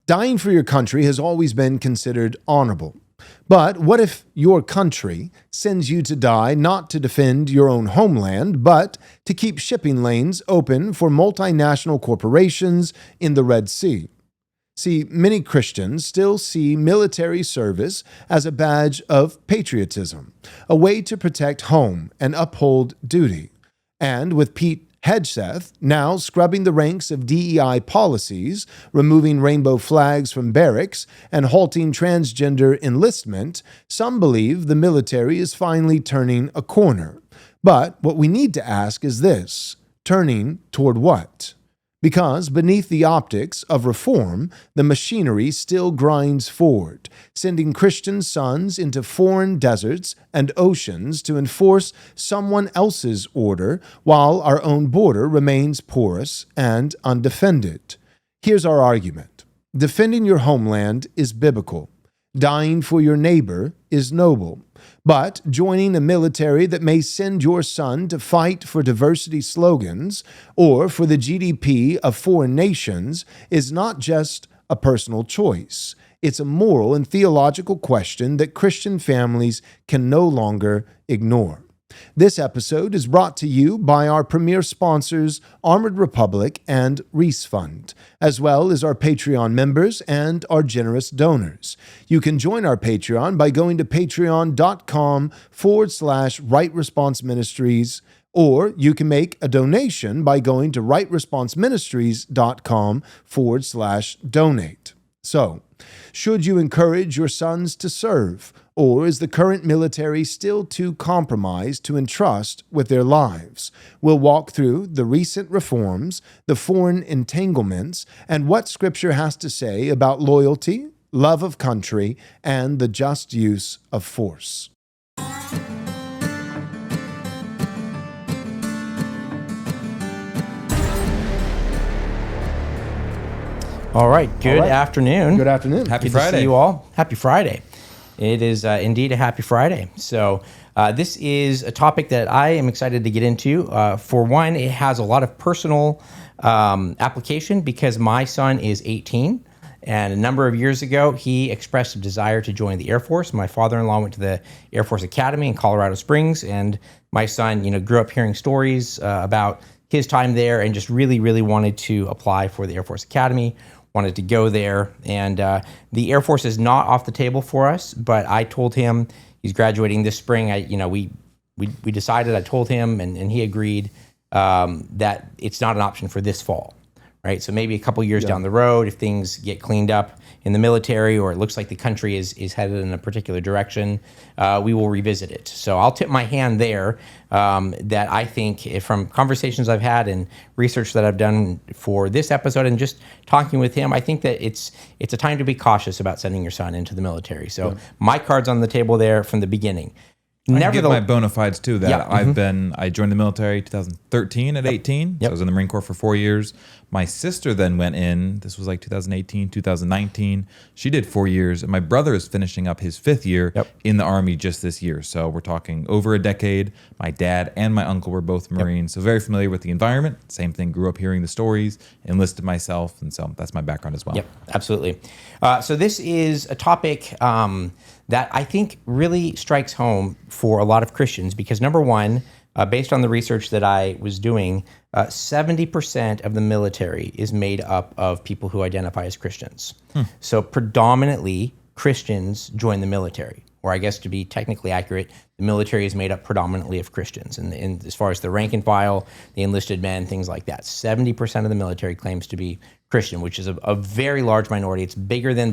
Dying for your country has always been considered honorable. But what if your country sends you to die not to defend your own homeland, but to keep shipping lanes open for multinational corporations in the Red Sea? See, many Christians still see military service as a badge of patriotism, a way to protect home and uphold duty. And with Pete Hegseth now scrubbing the ranks of DEI policies, removing rainbow flags from barracks, and halting transgender enlistment, some believe the military is finally turning a corner. But what we need to ask is this: turning toward what? Because beneath the optics of reform, the machinery still grinds forward, sending Christian sons into foreign deserts and oceans to enforce someone else's order, while our own border remains porous and undefended. Here's our argument. Defending your homeland is biblical. Dying for your neighbor is noble. But joining a military that may send your son to fight for diversity slogans or for the GDP of foreign nations is not just a personal choice. It's a moral and theological question that Christian families can no longer ignore. This episode is brought to you by our premier sponsors, Armored Republic and Reese Fund, as well as our Patreon members and our generous donors. You can join our Patreon by going to patreon.com/Right Response Ministries, or you can make a donation by going to rightresponseministries.com/donate. So, should you encourage your sons to serve, or is the current military still too compromised to entrust with their lives? We'll walk through the recent reforms, the foreign entanglements, and what Scripture has to say about loyalty, love of country, and the just use of force. All right. Good afternoon. Good afternoon. Happy Friday. To see you all. Happy Friday. It is indeed a happy Friday. So this is a topic that I am excited to get into. For one, it has a lot of personal application because my son is 18. And a number of years ago, he expressed a desire to join the Air Force. My father-in-law went to the Air Force Academy in Colorado Springs. And my son, grew up hearing stories about his time there and just really, really wanted to apply for the Air Force Academy. Wanted to go there, and the Air Force is not off the table for us. But I told him he's graduating this spring. We decided. I told him, and he agreed that it's not an option for this fall, right? So maybe a couple years down the road, if things get cleaned up in the military, or it looks like the country is headed in a particular direction, we will revisit it. So I'll tip my hand there. That I think, from conversations I've had and research that I've done for this episode and just talking with him, I think that it's a time to be cautious about sending your son into the military. So my card's on the table there from the beginning. I can give my bona fides too. That I joined the military 2013 at 18. So I was in the Marine Corps for 4 years. My sister then went in. This was like 2018, 2019. She did 4 years, and my brother is finishing up his 5th year in the Army just this year. So we're talking over a decade. My dad and my uncle were both Marines, so very familiar with the environment. Same thing. Grew up hearing the stories, enlisted myself, and so that's my background as well. Yep, absolutely. So this is a topic that I think really strikes home for a lot of Christians because, number one, based on the research that I was doing, 70% of the military is made up of people who identify as Christians. So predominantly, Christians join the military. Or I guess to be technically accurate, the military is made up predominantly of Christians. And as far as the rank and file, the enlisted men, things like that, 70% of the military claims to be Christian, which is a very large minority. It's bigger than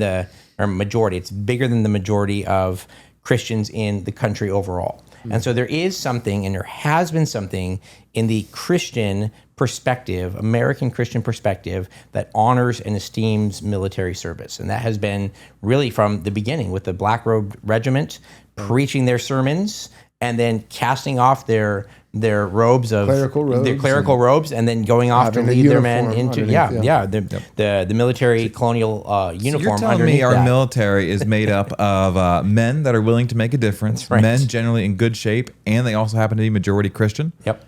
majority. It's bigger than the majority of Christians in the country overall. And so there is something, and there has been something in the Christian perspective, American Christian perspective, that honors and esteems military service. And that has been really from the beginning with the Black Robe Regiment preaching their sermons and then casting off their robes of clerical robes and then going off to lead their men into the military colonial uniform. So you're telling me our military is made up of men that are willing to make a difference, men generally in good shape, and they also happen to be majority Christian? Yep.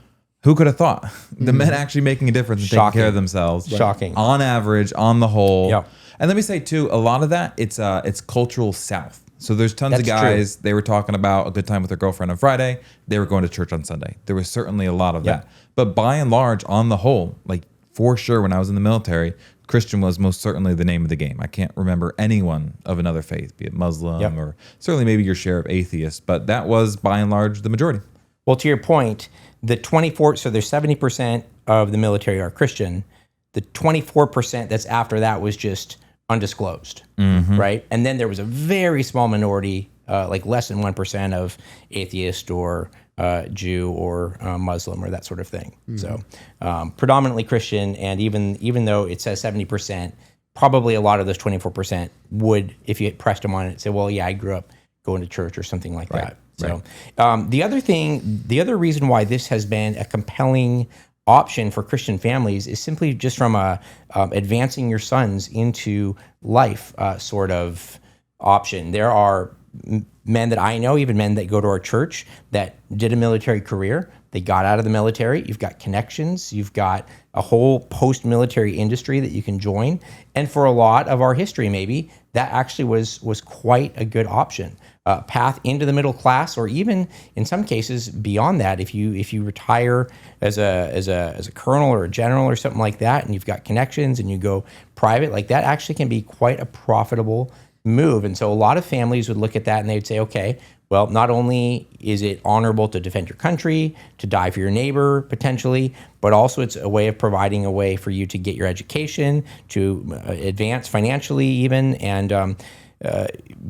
Who could have thought? The men actually making a difference and taking care of themselves. Shocking. On average, on the whole. Yep. And let me say too, a lot of that it's cultural South. So there's tons of guys. They were talking about a good time with their girlfriend on Friday. They were going to church on Sunday. There was certainly a lot of that. But by and large, on the whole, like for sure, when I was in the military, Christian was most certainly the name of the game. I can't remember anyone of another faith, be it Muslim or certainly maybe your share of atheists, but that was by and large the majority. Well, to your point, the 24, so there's 70% of the military are Christian. The 24% that's after that was just undisclosed, right? And then there was a very small minority, like less than 1% of atheist or Jew or Muslim or that sort of thing. So predominantly Christian, and even though it says 70%, probably a lot of those 24% would, if you pressed them on it, say, well, yeah, I grew up going to church or something like that. So the other reason why this has been a compelling option for Christian families is simply just from a advancing your sons into life sort of option. There are men that I know, even men that go to our church, that did a military career. They got out of the military. You've got connections. You've got a whole post-military industry that you can join. And for a lot of our history, maybe that actually was quite a good option. Path into the middle class, or even in some cases beyond that. If you retire as a colonel or a general or something like that, and you've got connections and you go private, like that actually can be quite a profitable move. And so a lot of families would look at that and they'd say, okay, well, not only is it honorable to defend your country, to die for your neighbor potentially, but also it's a way of providing a way for you to get your education, to advance financially even, and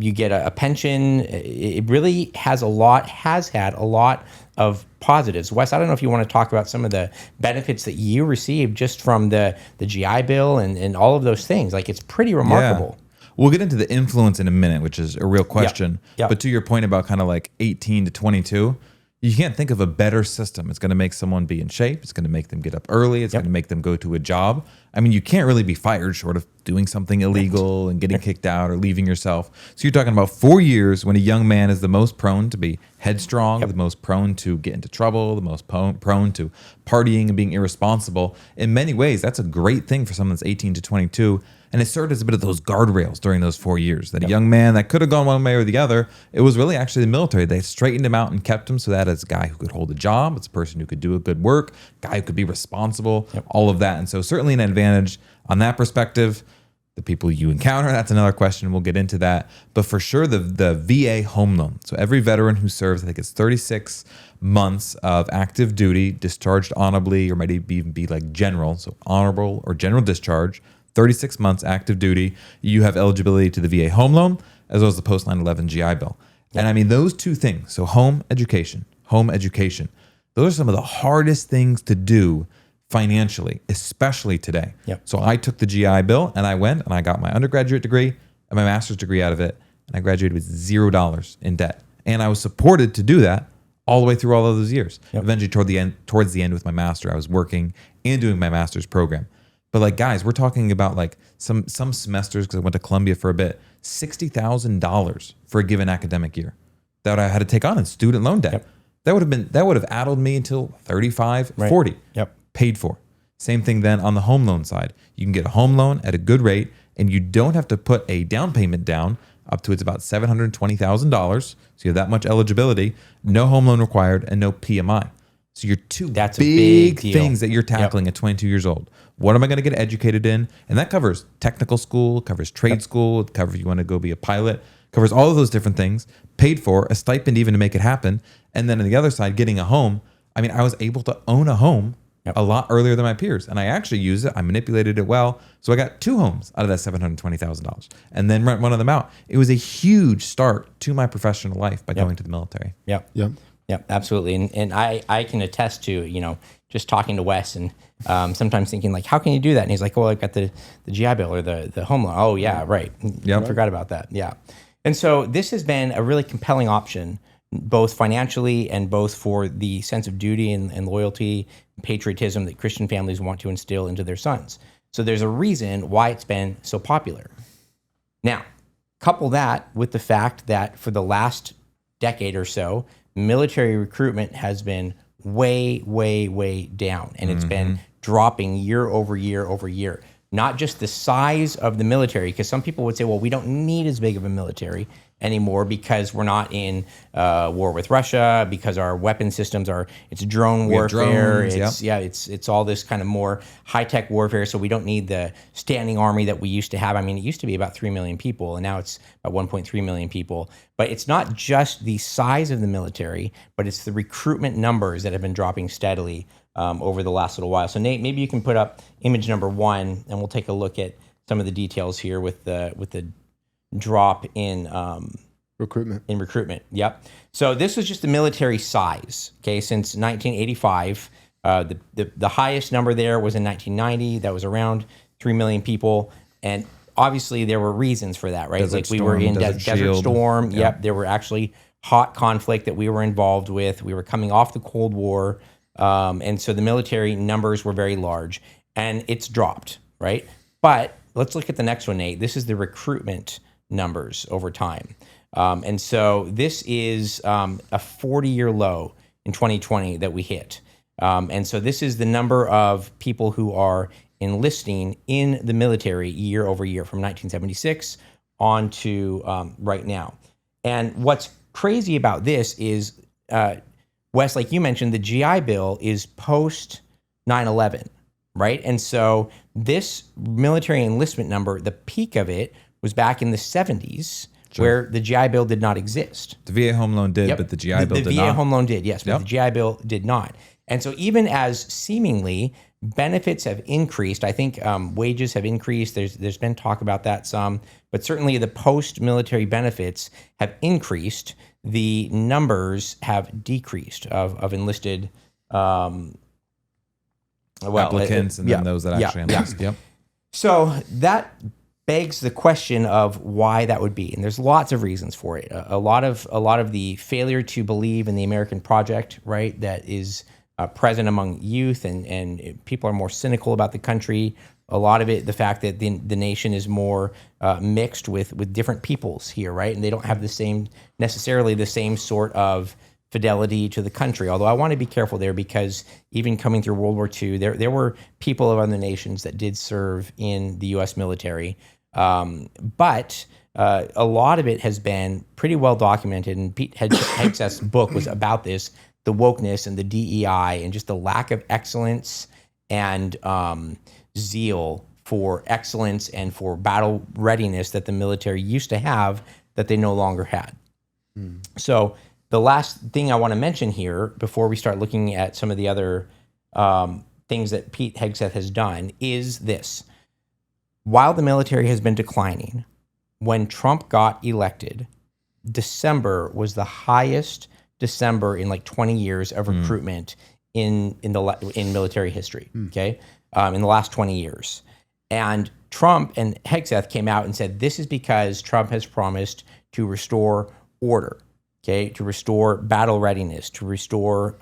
you get a pension. It really has had a lot of positives. Wes, I don't know if you want to talk about some of the benefits that you received just from the GI Bill and all of those things. Like, it's pretty remarkable. Yeah. We'll get into the influence in a minute, which is a real question. But to your point about kind of like 18 to 22, you can't think of a better system. It's going to make someone be in shape. It's going to make them get up early. It's going to make them go to a job. I mean, you can't really be fired short of doing something illegal and getting kicked out or leaving yourself. So you're talking about 4 years when a young man is the most prone to be headstrong, the most prone to get into trouble, the most prone to partying and being irresponsible. In many ways, that's a great thing for someone that's 18 to 22. And it served as a bit of those guardrails during those 4 years. That a young man that could have gone one way or the other, it was really actually the military. They straightened him out and kept him so that as a guy who could hold a job, it's a person who could do a good work, guy who could be responsible, all of that. And so certainly an advantage on that perspective. The people you encounter, that's another question. We'll get into that. But for sure, the VA home loan. So every veteran who serves, I think it's 36 months of active duty, discharged honorably, or might even be like general, so honorable or general discharge, 36 months active duty, you have eligibility to the VA home loan, as well as the post 9/11 GI Bill. And I mean, those two things, so home education, those are some of the hardest things to do financially, especially today. So I took the GI Bill and I went and I got my undergraduate degree and my master's degree out of it. And I graduated with $0 in debt. And I was supported to do that all the way through all of those years. Eventually towards the end with my master, I was working and doing my master's program. But like, guys, we're talking about like some semesters, because I went to Columbia for a bit, $60,000 for a given academic year that I had to take on in student loan debt. That would have addled me until 35, 40. Paid for. Same thing then on the home loan side. You can get a home loan at a good rate, and you don't have to put a down payment down up to it's about $720,000. So you have that much eligibility, no home loan required, and no PMI. So you're that's big things that you're tackling at 22 years old. What am I going to get educated in? And that covers technical school, covers trade school, it covers you want to go be a pilot, covers all of those different things, paid for, a stipend even to make it happen. And then on the other side, getting a home. I mean, I was able to own a home a lot earlier than my peers. And I actually used it. I manipulated it well. So I got 2 homes out of that $720,000 and then rent one of them out. It was a huge start to my professional life by going to the military. Yeah, absolutely. And I can attest to, just talking to Wes and sometimes thinking like, how can you do that? And he's like, well, I've got the GI Bill or the home loan. Oh yeah, right. I forgot about that. Yeah. And so this has been a really compelling option, both financially and both for the sense of duty and loyalty, and patriotism that Christian families want to instill into their sons. So there's a reason why it's been so popular. Now, couple that with the fact that for the last decade or so, military recruitment has been way, way, way down, and it's been dropping year over year over year. not just the size of the military, because some people would say, well, we don't need as big of a military anymore because we're not in war with Russia, because our weapon systems it's drone warfare. Drones, It's all this kind of more high-tech warfare. So we don't need the standing army that we used to have. I mean, it used to be about 3 million people, and now it's about 1.3 million people. But it's not just the size of the military, but it's the recruitment numbers that have been dropping steadily over the last little while. So Nate, maybe you can put up image number 1, and we'll take a look at some of the details here with the drop in recruitment. Yep. So this was just the military size. Okay, since 1985, the highest number there was in 1990. That was around 3 million people, and obviously there were reasons for that, right? Desert we were in Desert Storm. Yeah. Yep. There were actually hot conflict that we were involved with. We were coming off the Cold War, and so the military numbers were very large, and it's dropped, right? But let's look at the next one, Nate. This is the recruitment numbers over time. And so this is a 40-year low in 2020 that we hit. And so this is the number of people who are enlisting in the military year over year from 1976 on to right now. And what's crazy about this is, Wes, like you mentioned, the GI Bill is post 9/11, right? And so this military enlistment number, the peak of it was back in the 70s, where the GI Bill did not exist. The VA home loan did, but the GI Bill did not. The VA home loan did, yes, but the GI Bill did not. And so even as seemingly benefits have increased, I think wages have increased. There's been talk about that some, but certainly the post-military benefits have increased. The numbers have decreased of enlisted applicants and then those that actually enlist. Yep. So that begs the question of why that would be, and there's lots of reasons for it. A lot of the failure to believe in the American project, right, that is present among youth, and people are more cynical about the country. A lot of it, the fact that the nation is more mixed with different peoples here, right, and they don't have necessarily the same sort of fidelity to the country. Although I want to be careful there, because even coming through World War II, there were people of other nations that did serve in the U.S. military. But a lot of it has been pretty well documented, and Pete Hegseth's book was about this, the wokeness and the DEI and just the lack of excellence and zeal for excellence and for battle readiness that the military used to have that they no longer had. So the last thing I want to mention here before we start looking at some of the other things that Pete Hegseth has done is this. While the military has been declining, when Trump got elected, December was the highest December in like 20 years of recruitment in military history. Okay, in the last 20 years, and Trump and Hegseth came out and said this is because Trump has promised to restore order. Okay, to restore battle readiness, to restore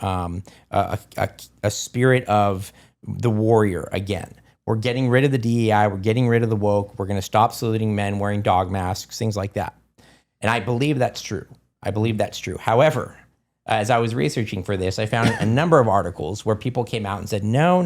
a spirit of the warrior again. We're getting rid of the DEI. We're getting rid of the woke. We're going to stop saluting men wearing dog masks, things like that. And I believe that's true. However, as I was researching for this, I found a number of articles where people came out and said, no,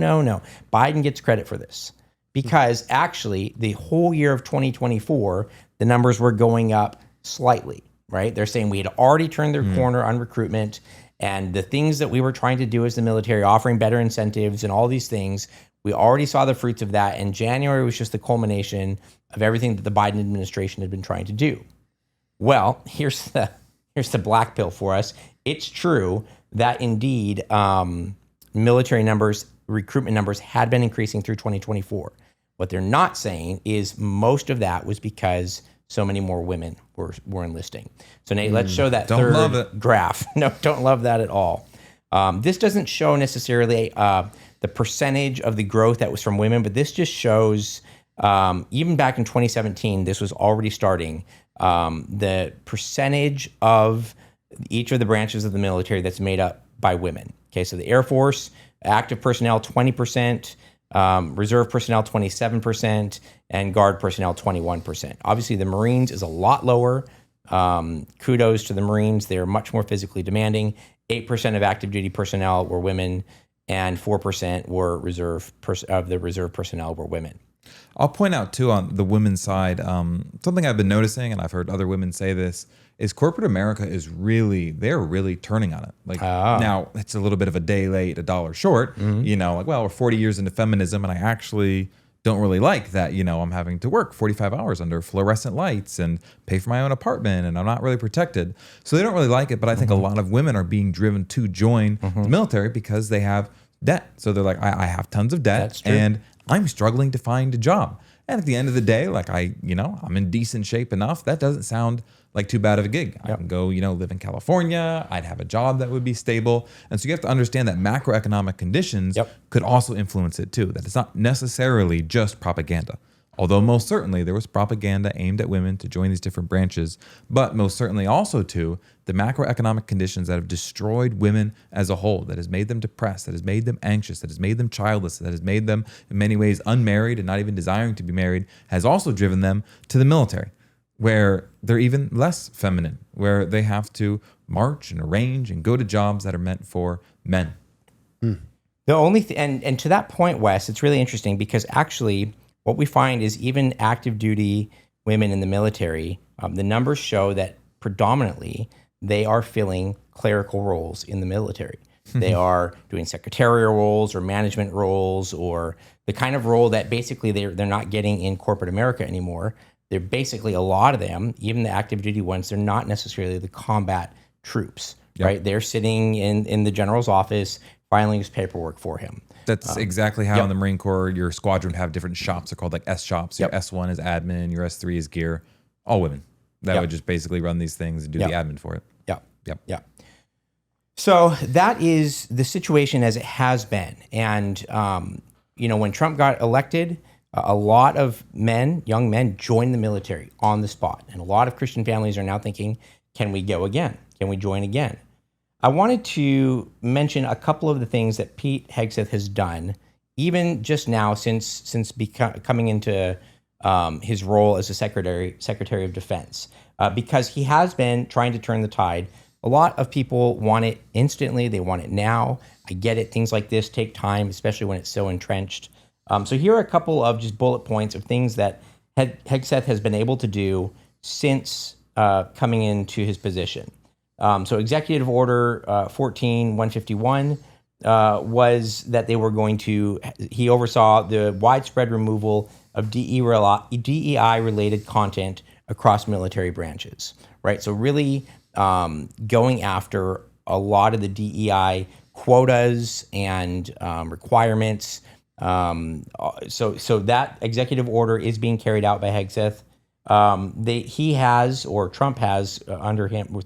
Biden gets credit for this. Because actually, the whole year of 2024, the numbers were going up slightly, right? They're saying we had already turned their corner on recruitment, and the things that we were trying to do as the military, offering better incentives and all these things, we already saw the fruits of that, and January was just the culmination of everything that the Biden administration had been trying to do. Well, here's the black pill for us. It's true that indeed military numbers, recruitment numbers had been increasing through 2024. What they're not saying is most of that was because so many more women were enlisting. So Nate, let's show that third graph. No, don't love that at all. This doesn't show necessarily the percentage of the growth that was from women, but this just shows, even back in 2017, this was already starting, the percentage of each of the branches of the military that's made up by women. Okay, so the Air Force, active personnel, 20%, reserve personnel, 27%, and guard personnel, 21%. Obviously, the Marines is a lot lower. Kudos to the Marines. They're much more physically demanding. 8% of active duty personnel were women, and 4% were reserve personnel were women. I'll point out too on the women's side, something I've been noticing, and I've heard other women say this, is corporate America they're really turning on it. Like now it's a little bit of a day late, a dollar short, like, well, we're 40 years into feminism and I actually don't really like that, I'm having to work 45 hours under fluorescent lights and pay for my own apartment and I'm not really protected. So they don't really like it, but I think a lot of women are being driven to join the military because they have debt. So they're like, I have tons of debt and I'm struggling to find a job. And at the end of the day, like I'm in decent shape enough. That doesn't sound like too bad of a gig. I can go, live in California. I'd have a job that would be stable. And so you have to understand that macroeconomic conditions could also influence it too. That it's not necessarily just propaganda. Although most certainly there was propaganda aimed at women to join these different branches, but most certainly also too, the macroeconomic conditions that have destroyed women as a whole, that has made them depressed, that has made them anxious, that has made them childless, that has made them in many ways unmarried and not even desiring to be married, has also driven them to the military, where they're even less feminine, where they have to march and arrange and go to jobs that are meant for men. The only and to that point, Wes, it's really interesting because actually what we find is even active duty women in the military, the numbers show that predominantly they are filling clerical roles in the military. They are doing secretarial roles or management roles or the kind of role that basically they're not getting in corporate America anymore. They're basically, a lot of them, even the active duty ones, they're not necessarily the combat troops, right? They're sitting in the general's office filing his paperwork for him. That's exactly how in the Marine Corps, your squadron would have different shops. They're called like S shops. Your S1 is admin, your S3 is gear. All women that would just basically run these things and do the admin for it. Yeah. So that is the situation as it has been. And, when Trump got elected, a lot of young men joined the military on the spot. And a lot of Christian families are now thinking, can we go again? Can we join again? I wanted to mention a couple of the things that Pete Hegseth has done, even just now since coming into his role as a Secretary of Defense, because he has been trying to turn the tide. A lot of people want it instantly. They want it now. I get it. Things like this take time, especially when it's so entrenched. So here are a couple of just bullet points of things that Hegseth has been able to do since coming into his position. So Executive Order 14-151 was that he oversaw the widespread removal of DEI-related content across military branches, right? So really going after a lot of the DEI quotas and requirements. So that executive order is being carried out by Hegseth. Trump has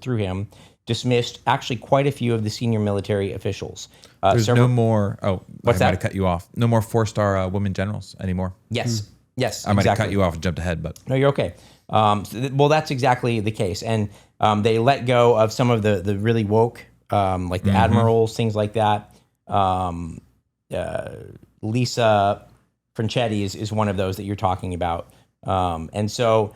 through him, dismissed actually quite a few of the senior military officials. There's no more. Oh, what's I might that? have cut you off. No more 4-star women generals anymore. Yes. Yes. I might have cut you off and jumped ahead, but no, you're okay. Well, that's exactly the case, and they let go of some of the really woke, like the admirals, things like that. Lisa Franchetti is one of those that you're talking about. And so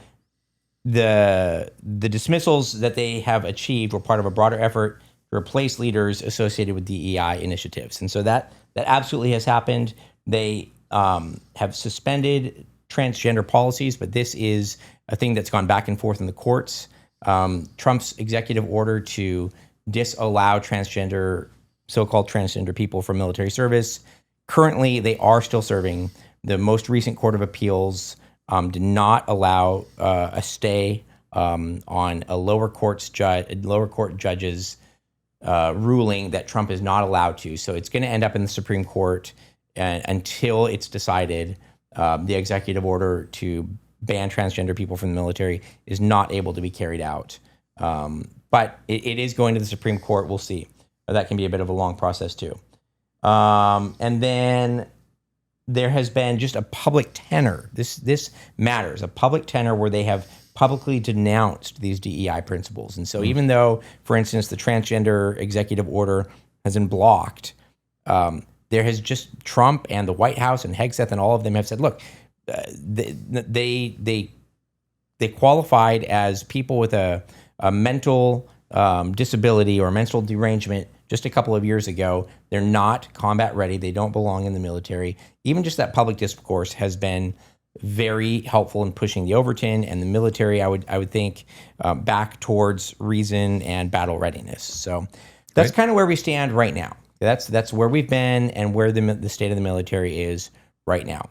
the dismissals that they have achieved were part of a broader effort to replace leaders associated with DEI initiatives. And so that absolutely has happened. They have suspended transgender policies, but this is a thing that's gone back and forth in the courts. Trump's executive order to disallow so-called transgender people from military service. Currently, they are still serving. The most recent Court of Appeals did not allow a stay on a lower court judge's ruling that Trump is not allowed to. So it's going to end up in the Supreme Court until it's decided. The executive order to ban transgender people from the military is not able to be carried out. But it is going to the Supreme Court. We'll see. That can be a bit of a long process too. And then there has been just a public tenor. This matters. A public tenor where they have publicly denounced these DEI principles. And so even though, for instance, the transgender executive order has been blocked, there has just Trump and the White House and Hegseth and all of them have said, look, they qualified as people with a mental disability or mental derangement just a couple of years ago. They're not combat ready. They don't belong in the military. Even just that public discourse has been very helpful in pushing the Overton and the military, I would think, back towards reason and battle readiness. So that's kind of where we stand right now. That's where we've been and where the state of the military is right now.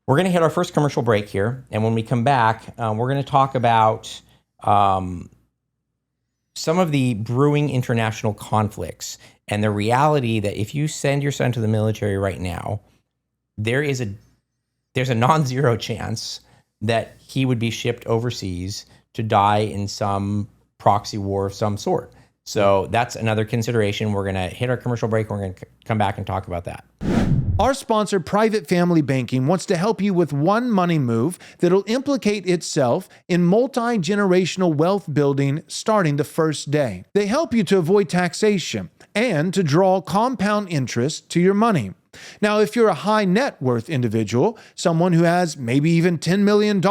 We're going to hit our first commercial break here, and when we come back, we're going to talk about some of the brewing international conflicts and the reality that if you send your son to the military right now, there's a non-zero chance that he would be shipped overseas to die in some proxy war of some sort. So that's another consideration. We're going to hit our commercial break. We're going to come back and talk about that. Our sponsor, Private Family Banking, wants to help you with one money move that'll implicate itself in multi-generational wealth building starting the first day. They help you to avoid taxation and to draw compound interest to your money. Now, if you're a high net worth individual, someone who has maybe even $10 million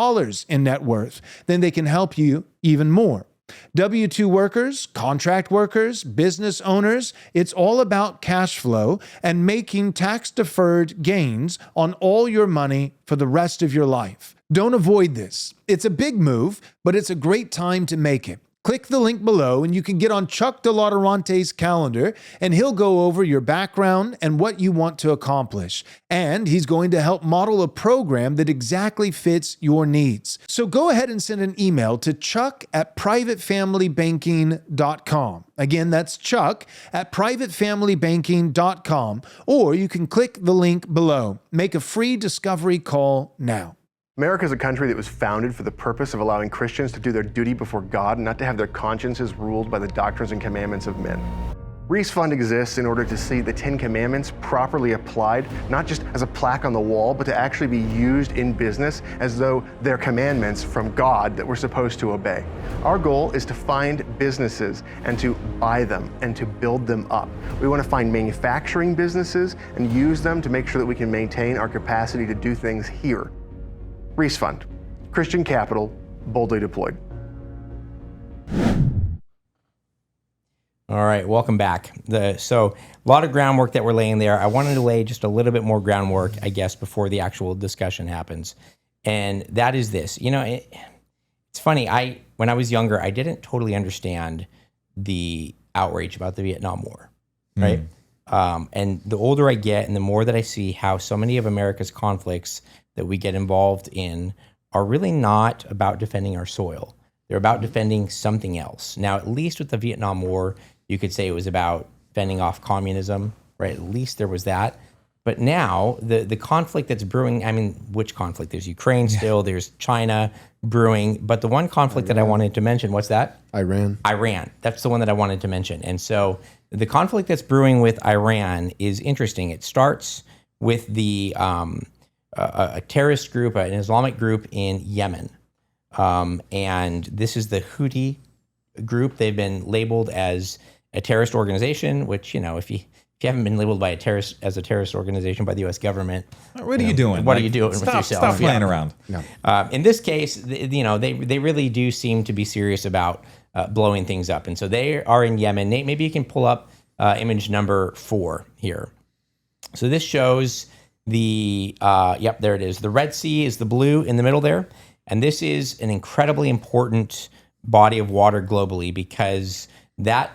in net worth, then they can help you even more. W-2 workers, contract workers, business owners, it's all about cash flow and making tax-deferred gains on all your money for the rest of your life. Don't avoid this. It's a big move, but it's a great time to make it. Click the link below and you can get on Chuck DeLauterante's calendar and he'll go over your background and what you want to accomplish. And he's going to help model a program that exactly fits your needs. So go ahead and send an email to chuck@privatefamilybanking.com. Again, that's chuck@privatefamilybanking.com. Or you can click the link below. Make a free discovery call now. America is a country that was founded for the purpose of allowing Christians to do their duty before God and not to have their consciences ruled by the doctrines and commandments of men. Reese Fund exists in order to see the 10 Commandments properly applied, not just as a plaque on the wall, but to actually be used in business as though they're commandments from God that we're supposed to obey. Our goal is to find businesses and to buy them and to build them up. We want to find manufacturing businesses and use them to make sure that we can maintain our capacity to do things here. Reese Fund, Christian capital, boldly deployed. All right, welcome back. So a lot of groundwork that we're laying there. I wanted to lay just a little bit more groundwork, I guess, before the actual discussion happens. And that is this. You know, it's funny. When I was younger, I didn't totally understand the outrage about the Vietnam War, right? And the older I get and the more that I see how so many of America's conflicts that we get involved in are really not about defending our soil. They're about defending something else. Now, at least with the Vietnam War, you could say it was about fending off communism, right? At least there was that. But now, the conflict that's brewing, I mean, which conflict? There's Ukraine still, there's China brewing. But the one conflict that I wanted to mention, what's that? Iran. That's the one that I wanted to mention. And so the conflict that's brewing with Iran is interesting. It starts with the a terrorist group, an Islamic group in Yemen. And this is the Houthi group. They've been labeled as a terrorist organization, which, you know, if you haven't been labeled by a terrorist organization by the U.S. government, what are you doing? What are you doing with yourself? Stop playing around. No. In this case, they really do seem to be serious about blowing things up. And so they are in Yemen. Nate, maybe you can pull up image number 4 here. So this shows yep, there it is. The Red Sea is the blue in the middle there. And this is an incredibly important body of water globally because that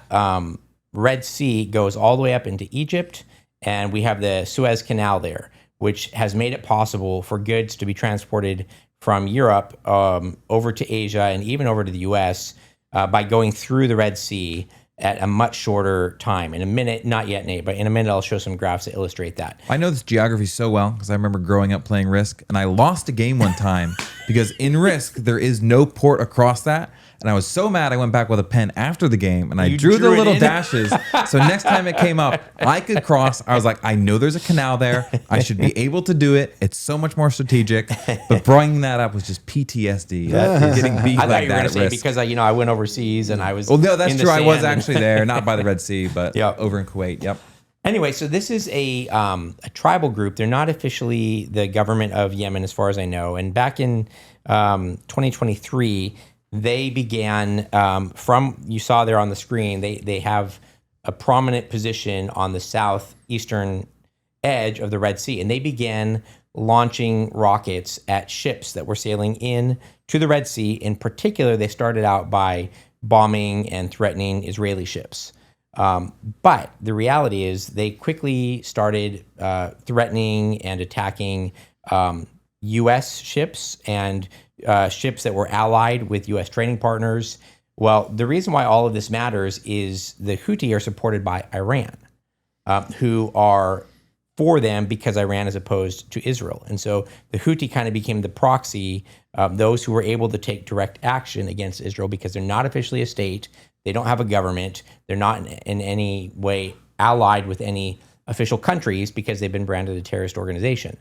Red Sea goes all the way up into Egypt, and we have the Suez Canal there, which has made it possible for goods to be transported from Europe over to Asia and even over to the U.S. By going through the Red Sea at a much shorter time. In a minute, not yet, Nate, but in a minute I'll show some graphs that illustrate that. I know this geography so well because I remember growing up playing Risk, and I lost a game one time because in Risk there is no port across that. And I was so mad I went back with a pen after the game and I drew the little dashes. So next time it came up, I could cross. I was like, I know there's a canal there. I should be able to do it. It's so much more strategic. But bringing that up was just PTSD. Getting beat I thought like you were that going to at say Risk. because I went overseas and I was. Well, no, that's in the true. I was sand. actually there, not by the Red Sea, but Yep. over in Kuwait. Yep. Anyway, so this is a tribal group. They're not officially the government of Yemen, as far as I know. And back in 2023, they began from, you saw there on the screen, they have a prominent position on the southeastern edge of the Red Sea, and they began launching rockets at ships that were sailing in to the Red Sea. In particular, they started out by bombing and threatening Israeli ships. But the reality is they quickly started threatening and attacking U.S. ships and ships that were allied with U.S. trading partners. Well, the reason why all of this matters is the Houthi are supported by Iran, who are for them because Iran is opposed to Israel. And so the Houthi kind of became the proxy, those who were able to take direct action against Israel because they're not officially a state. They don't have a government. They're not in any way allied with any official countries because they've been branded a terrorist organization.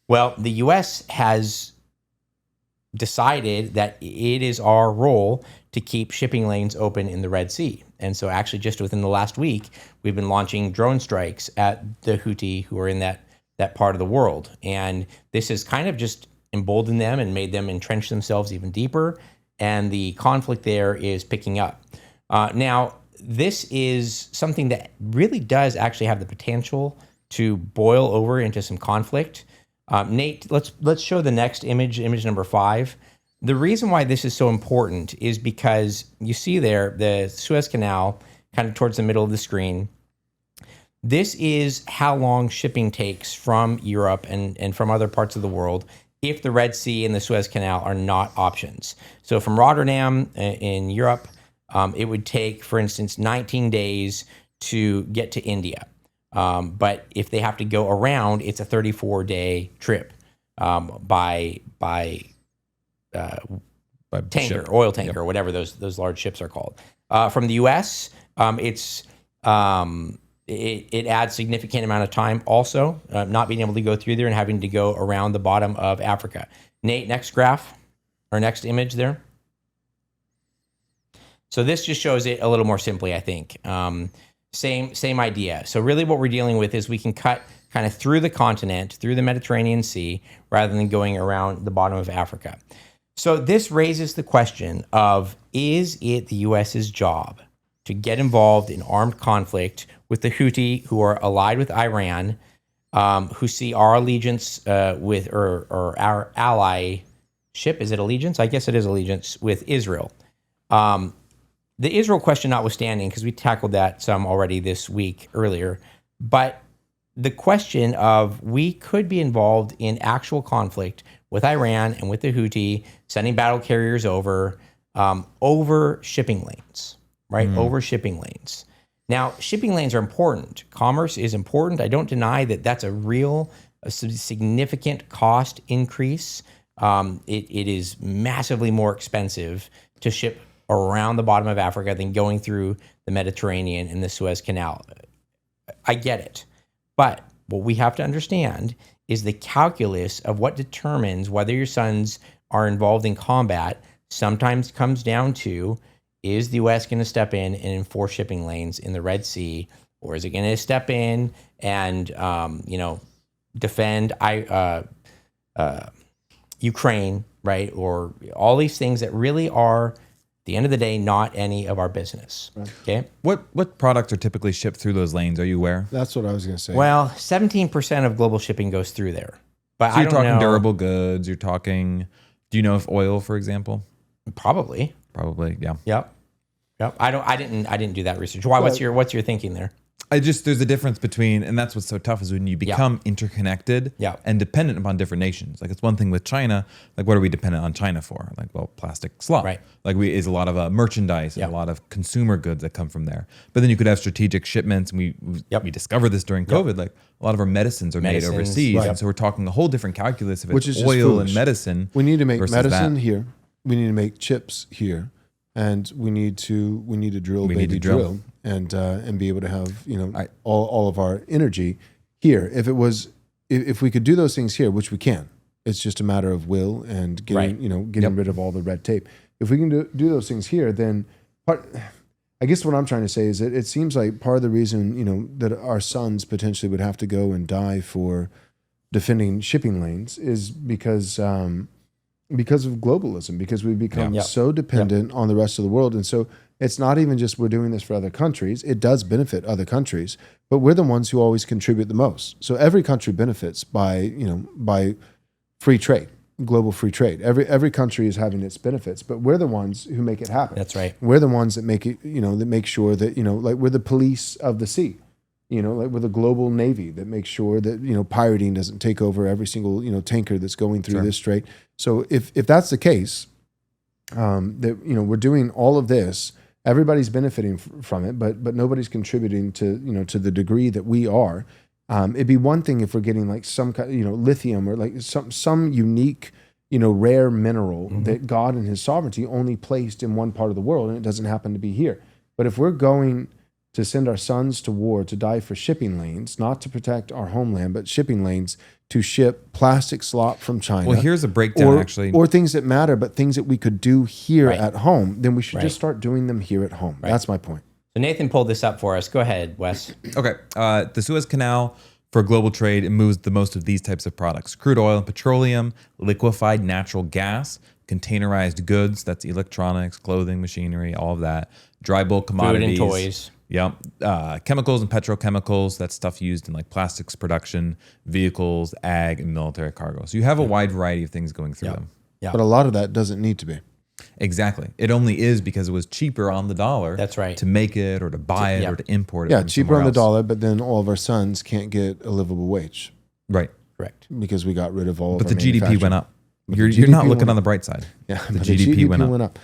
Well, the U.S. has decided that it is our role to keep shipping lanes open in the Red Sea. And so actually just within the last week, we've been launching drone strikes at the Houthi who are in that part of the world. And this has kind of just emboldened them and made them entrench themselves even deeper. And the conflict there is picking up. Now, this is something that really does actually have the potential to boil over into some conflict. Nate, let's show the next image number 5. The reason why this is so important is because you see there the Suez Canal kind of towards the middle of the screen. This is how long shipping takes from Europe and from other parts of the world if the Red Sea and the Suez Canal are not options. So from Rotterdam in Europe, it would take, for instance, 19 days to get to India. But if they have to go around, it's a 34-day trip by tanker, ship. oil tanker, or whatever those large ships are called. From the U.S., it adds significant amount of time also, not being able to go through there and having to go around the bottom of Africa. Nate, next graph, or next image there. So this just shows it a little more simply, I think. Same idea. So really what we're dealing with is we can cut kind of through the continent, through the Mediterranean Sea, rather than going around the bottom of Africa. So this raises the question of, is it the U.S.'s job to get involved in armed conflict with the Houthi, who are allied with Iran, who see our allegiance with, or our ally ship, is it allegiance? I guess it is allegiance with Israel. The Israel question notwithstanding, because we tackled that some already this week earlier, but the question of we could be involved in actual conflict with Iran and with the Houthi, sending battle carriers over shipping lanes, right? Over shipping lanes. Now, shipping lanes are important. Commerce is important. I don't deny that that's a significant cost increase. It is massively more expensive to ship around the bottom of Africa than going through the Mediterranean and the Suez Canal. I get it. But what we have to understand is the calculus of what determines whether your sons are involved in combat sometimes comes down to, is the U.S. going to step in and enforce shipping lanes in the Red Sea, or is it going to step in and, defend Ukraine, right? Or all these things that really are, at the end of the day, not any of our business. Right. Okay. What products are typically shipped through those lanes? Are you aware? That's what I was going to say. Well, 17% of global shipping goes through there. But so you're talking durable goods. You're talking. Do you know if oil, for example? Probably, yeah. Yep. I didn't do that research. Why? What's your thinking there? There's a difference between, and that's what's so tough is when you become interconnected and dependent upon different nations. Like it's one thing with China, like what are we dependent on China for? Like, well, plastic slop. Right. Like is a lot of merchandise and a lot of consumer goods that come from there. But then you could have strategic shipments. And we discovered this during COVID. Like a lot of our medicines are made overseas. Right. And so we're talking a whole different calculus if it's oil and medicine. We need to make medicine here. We need to make chips here. And we need to drill, drill. And be able to have all of our energy here. If we could do those things here, which we can, it's just a matter of will and getting rid of all the red tape. If we can do those things here, then I guess what I'm trying to say is that it seems like part of the reason that our sons potentially would have to go and die for defending shipping lanes is because of globalism, because we've become so dependent on the rest of the world. And so it's not even just we're doing this for other countries. It does benefit other countries, but we're the ones who always contribute the most. So every country benefits by free trade, global free trade. Every country is having its benefits, but we're the ones who make it happen. That's right. We're the ones that make it, that make sure that, like we're the police of the sea. Like with a global navy that makes sure that, pirating doesn't take over every single, tanker that's going through this strait. So if that's the case, that, we're doing all of this, everybody's benefiting from it, but nobody's contributing to, to the degree that we are. It'd be one thing if we're getting like some kind, lithium or like some unique, rare mineral that God in his sovereignty only placed in one part of the world and it doesn't happen to be here. But if we're going to send our sons to war to die for shipping lanes, not to protect our homeland, but shipping lanes to ship plastic slop from China. Well, here's a breakdown actually. Or things that matter, but things that we could do here at home, then we should just start doing them here at home. That's my point. So Nathan pulled this up for us. Go ahead, Wes. Okay. The Suez Canal for global trade, it moves the most of these types of products: crude oil, petroleum, liquefied natural gas, containerized goods, that's electronics, clothing, machinery, all of that, dry bulk commodities. Food and toys. Yep. Chemicals and petrochemicals, that's stuff used in like plastics production, vehicles, ag, and military cargo. So you have a wide variety of things going through them. Yeah. But a lot of that doesn't need to be. Exactly. It only is because it was cheaper on the dollar. That's right. To make it or to buy it or to import it. Yeah, from cheaper on the else. dollar, but then all of our sons can't get a livable wage. Right. Correct. Because we got rid of all But of the our GDP went up. But You're the not GDP looking went on the up. bright side. Yeah, the GDP went up.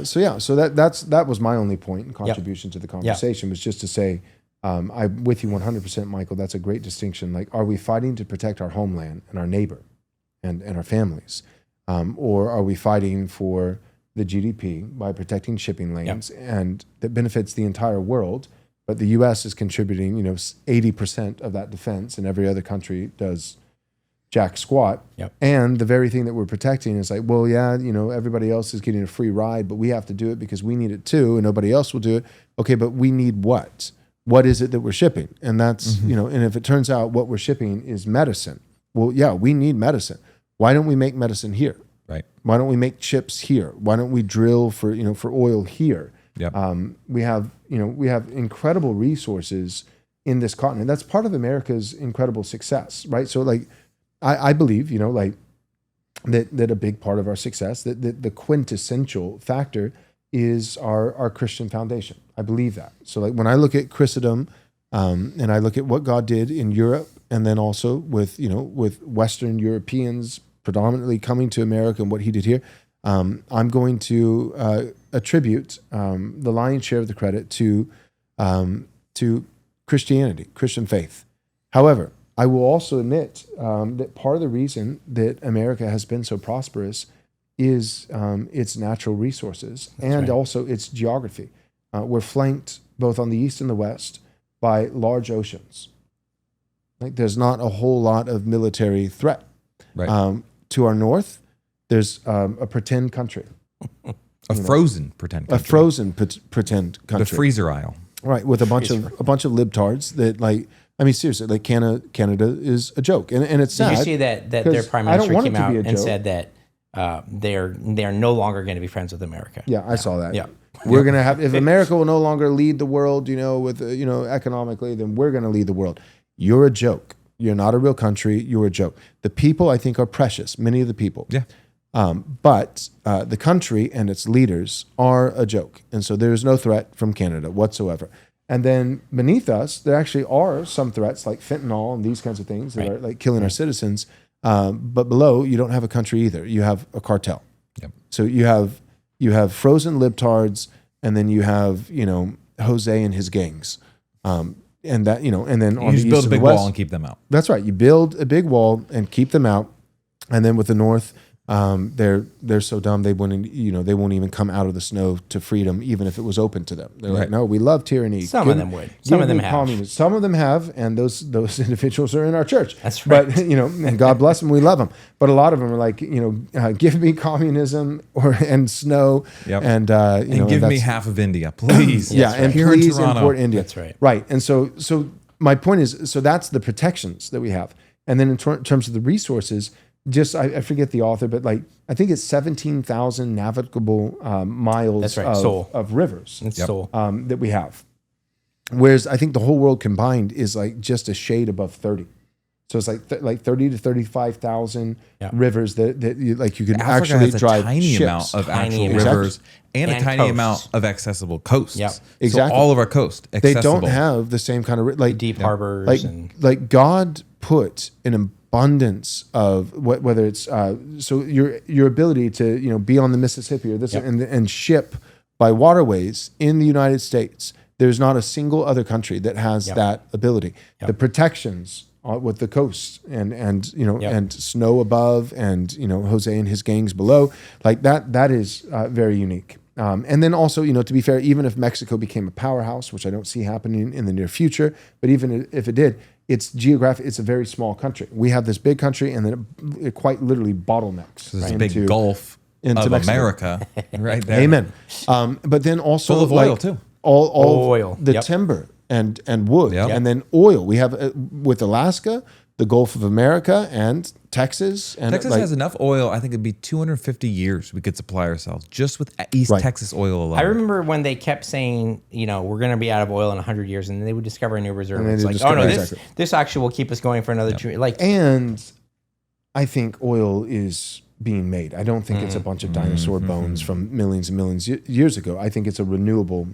So that was my only point and contribution to the conversation was just to say, I'm with you 100%, Michael. That's a great distinction. Like, are we fighting to protect our homeland and our neighbor and our families? Or are we fighting for the GDP by protecting shipping lanes and that benefits the entire world? But the U.S. is contributing, 80% of that defense and every other country does jack squat. And the very thing that we're protecting is like, well, yeah, everybody else is getting a free ride, but we have to do it because we need it too, and nobody else will do it. Okay, but we need what? What is it that we're shipping? And that's, and if it turns out what we're shipping is medicine, well, yeah, we need medicine. Why don't we make medicine here? Right. Why don't we make chips here? Why don't we drill for oil here? Yep. We have incredible resources in this continent. That's part of America's incredible success, right? So like, I believe, that a big part of our success, that the quintessential factor is our Christian foundation. I believe that. So like when I look at Christendom, and I look at what God did in Europe, and then also with Western Europeans predominantly coming to America and what he did here, I'm going to attribute the lion's share of the credit to Christianity, Christian faith. However, I will also admit that part of the reason that America has been so prosperous is its natural resources and also its geography. We're flanked both on the east and the west by large oceans. Like there's not a whole lot of military threat. Right. To our north, there's a pretend country. A frozen pretend country. A frozen pretend country. The freezer aisle. Right, with a bunch of libtards that like. I mean, seriously, like Canada is a joke, and it's sad. Did you see that their prime minister came out and said that they're no longer going to be friends with America? Yeah, I saw that. Yeah, we're gonna have if America will no longer lead the world, with economically, then we're gonna lead the world. You're a joke. You're not a real country. You're a joke. The people, I think, are precious. Many of the people. Yeah. But the country and its leaders are a joke, and so there is no threat from Canada whatsoever. And then beneath us, there actually are some threats like fentanyl and these kinds of things that are like killing our citizens. But below, you don't have a country either. You have a cartel. Yep. So you have frozen libtards, and then you have Jose and his gangs, and that and then on the east just build a and the big west, wall and keep them out. That's right. You build a big wall and keep them out, and then with the north. They're so dumb they won't even come out of the snow to freedom even if it was open to them. They're like, no, we love tyranny. Some of them would. Some of them have. Communism. Some of them have, and those individuals are in our church. That's right. But and God bless them, we love them. But a lot of them are like, give me communism and snow, and give me half of India, please. And here please in Toronto. import India. That's right. Right, and so my point is, so that's the protections that we have, and then in terms of the resources. I forget the author, but like I think it's 17,000 navigable miles That's right. of rivers It's Seoul. that we have. Whereas I think the whole world combined is like just a shade above 30. So it's like 30 to 35,000 rivers that you can Africa actually has a drive tiny ships. amount of actual amount. rivers and a And tiny coasts. amount of accessible coasts. Yep. Exactly. So all of our coast accessible. They don't have the same kind of like Deep harbors like God put an abundance of whether it's so your ability to be on the Mississippi or this and ship by waterways in the United States. There's not a single other country that has that ability. The protections with the coast and snow above and Jose and his gangs below, like that is very unique. And then also, to be fair, even if Mexico became a powerhouse, which I don't see happening in the near future, but even if it did, it's a very small country. We have this big country, and then it quite literally bottlenecks. There's a big gulf into of Mexico. America right there. Amen. But then also Full of oil too. All Oil. the timber and wood, Yep. and then oil. We have with Alaska, the Gulf of America, and Texas. And Texas has enough oil. I think it'd be 250 years we could supply ourselves just with East Texas oil alone. I remember when they kept saying, we're going to be out of oil in 100 years, and then they would discover a new reserve. And It's they like, discover- oh no, exactly. this actually will keep us going for another 2 years. Like, And I think oil is being made. I don't think it's a bunch of dinosaur bones from millions and millions years ago. I think it's a renewable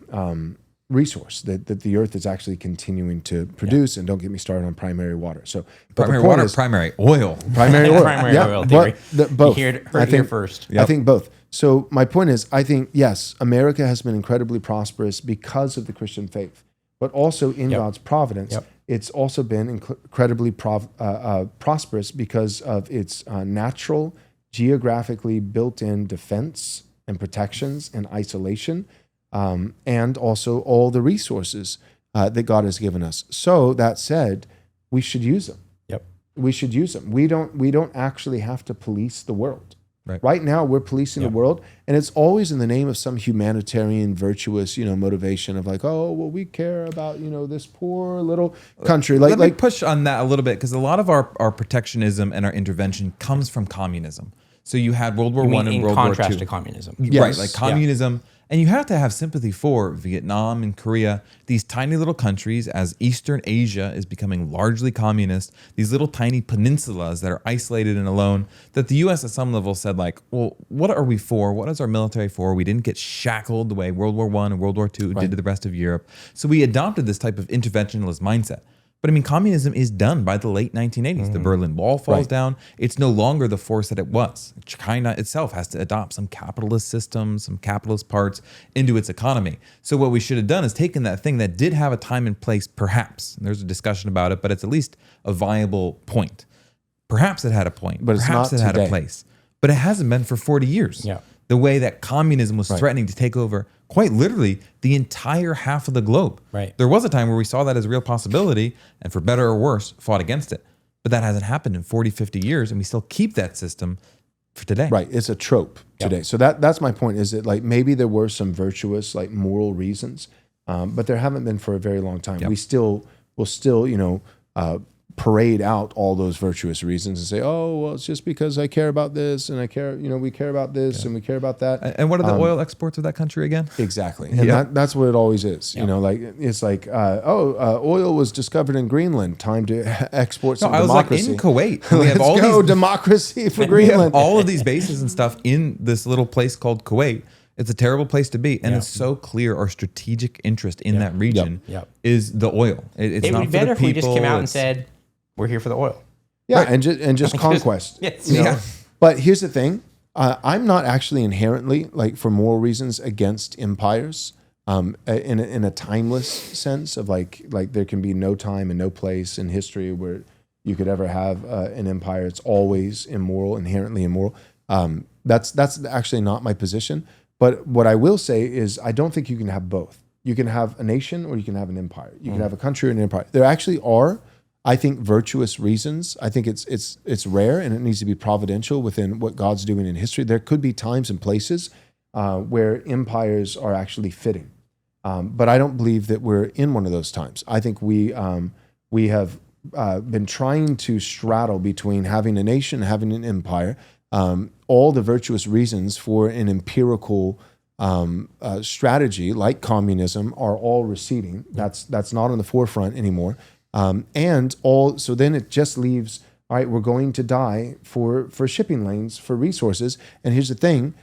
resource that the earth is actually continuing to produce. And don't get me started on primary water. So but primary the point water, is, primary oil. primary oil, Primary oil theory. Both. You heard it here first. I think both. So my point is, I think yes, America has been incredibly prosperous because of the Christian faith, but also in God's providence, it's also been incredibly prosperous because of its natural, geographically built-in defense and protections and isolation, and also all the resources that God has given us. So that said, we should use them. Yep. We should use them. We don't actually have to police the world. Right now, we're policing the world, and it's always in the name of some humanitarian, virtuous, motivation of like, oh, well, we care about, this poor little country. Let me push on that a little bit, because a lot of our protectionism and our intervention comes from communism. So you had World War I and World War II. In contrast to communism. Yes. Right, like communism. And you have to have sympathy for Vietnam and Korea, these tiny little countries, as Eastern Asia is becoming largely communist, these little tiny peninsulas that are isolated and alone, that the U.S. at some level said like, well, what are we for? What is our military for? We didn't get shackled the way World War I and World War II did to the rest of Europe. So we adopted this type of interventionist mindset. But I mean, communism is done by the late 1980s. The Berlin Wall falls down. It's no longer the force that it was. China itself has to adopt some capitalist systems, some capitalist parts into its economy. So what we should have done is taken that thing that did have a time and place, perhaps, and there's a discussion about it, but it's at least a viable point. Perhaps it had a point. But it's perhaps not it had today. a place. But it hasn't been for 40 years. Yeah. The way that communism was threatening to take over, quite literally, the entire half of the globe. Right. There was a time where we saw that as a real possibility, and for better or worse, fought against it. But that hasn't happened in 40, 50 years, and we still keep that system for today. Right. It's a trope today. So that's my point, is that like maybe there were some virtuous, like moral reasons, but there haven't been for a very long time. We will still, parade out all those virtuous reasons and say, oh, well, it's just because I care about this and I care, we care about this and we care about that. And what are the oil exports of that country again? Exactly. And that's what it always is. Like it's like, oil was discovered in Greenland, time to export some democracy. Like in Kuwait. We have all Let's go, these democracy for we Greenland. have all of these bases and stuff in this little place called Kuwait. It's a terrible place to be. And it's so clear our strategic interest in that region is the oil. It's It not would be for the better if we just people, came out and it's- said, we're here for the oil. Yeah, and just conquest. Yes. But here's the thing: I'm not actually inherently, like, for moral reasons, against empires. In a timeless sense of like there can be no time and no place in history where you could ever have an empire. It's always immoral, inherently immoral. That's actually not my position. But what I will say is, I don't think you can have both. You can have a nation or you can have an empire. You can have a country or an empire. There actually are, I think, virtuous reasons. I think it's rare and it needs to be providential within what God's doing in history. There could be times and places where empires are actually fitting, but I don't believe that we're in one of those times. I think we have been trying to straddle between having a nation and having an empire. All the virtuous reasons for an empirical strategy like communism are all receding. That's not on the forefront anymore. So then it just leaves, all right, we're going to die for shipping lanes, for resources. And here's the thing,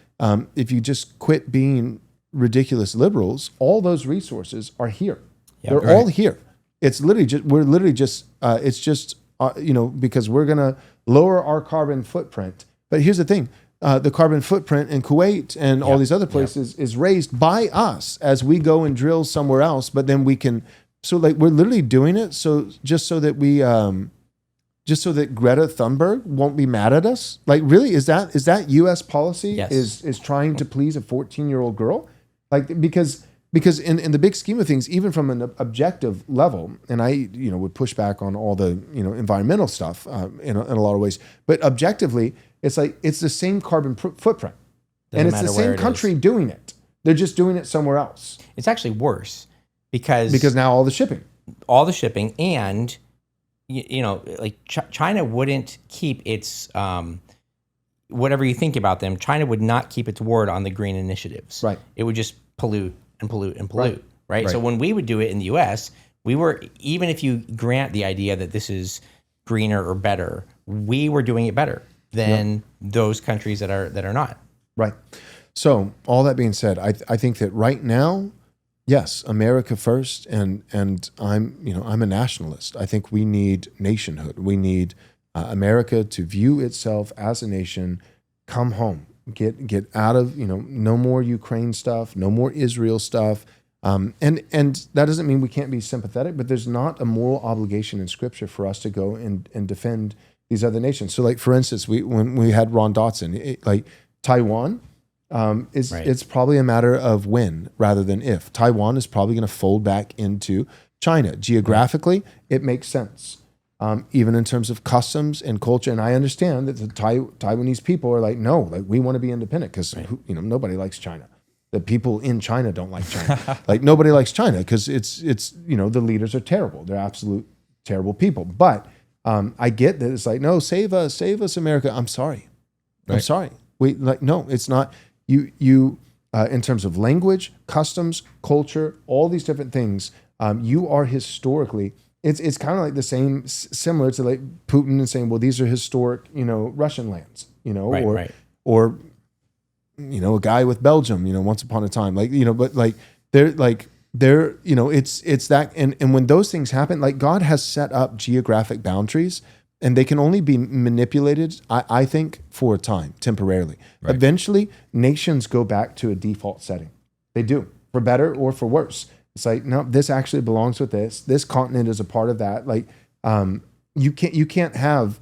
if you just quit being ridiculous liberals, all those resources are here. They're all here. It's literally because we're going to lower our carbon footprint. But here's the thing, the carbon footprint in Kuwait and all these other places is raised by us as we go and drill somewhere else. But then we can, so like we're literally doing it just so that Greta Thunberg won't be mad at us. Like, really, is that U.S. policy? Yes. Is trying to please a 14-year-old girl? Like, because in the big scheme of things, even from an objective level, and I would push back on all the environmental stuff in a lot of ways, but objectively, it's like it's the same carbon footprint, and it's the same country doing it. They're just doing it somewhere else. It's actually worse because now all the shipping, and like China wouldn't keep its whatever you think about them. China would not keep its word on the green initiatives. Right. It would just pollute and pollute and pollute. Right. So when we would do it in the U.S., even if you grant the idea that this is greener or better, we were doing it better than those countries that are not. Right. So all that being said, I think that right now, yes, America first, and I'm a nationalist. I think we need nationhood. We need America to view itself as a nation. Come home. Get out of no more Ukraine stuff, no more Israel stuff. And that doesn't mean we can't be sympathetic, but there's not a moral obligation in Scripture for us to go and defend these other nations. So, like, for instance, when we had Ron Dotson, like Taiwan, it's probably a matter of when rather than if. Taiwan is probably going to fold back into China. Geographically, it makes sense. Even in terms of customs and culture. And I understand that the Taiwanese people are like, no, like we want to be independent because nobody likes China. The people in China don't like China. Like nobody likes China because it's the leaders are terrible. They're absolute terrible people. But I get that it's like, no, save us, America. I'm sorry. I'm sorry. No, it's not. You in terms of language, customs, culture, all these different things, you are historically. It's kind of like the same, similar to like Putin and saying, well, these are historic, Russian lands, or a guy with Belgium, once upon a time, but like they're it's that, and when those things happen, like God has set up geographic boundaries, and they can only be manipulated, I think, for a time, temporarily. Right. Eventually, nations go back to a default setting. They do, for better or for worse. It's like, no, this actually belongs with this. This continent is a part of that. Like, you can't have,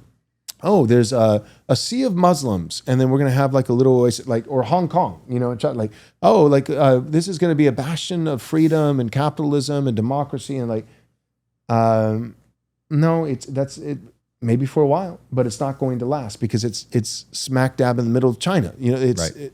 there's a sea of Muslims, and then we're gonna have like a little oasis, like, or Hong Kong, this is gonna be a bastion of freedom and capitalism and democracy, and like, no, that's it. Maybe for a while, but it's not going to last because it's smack dab in the middle of China.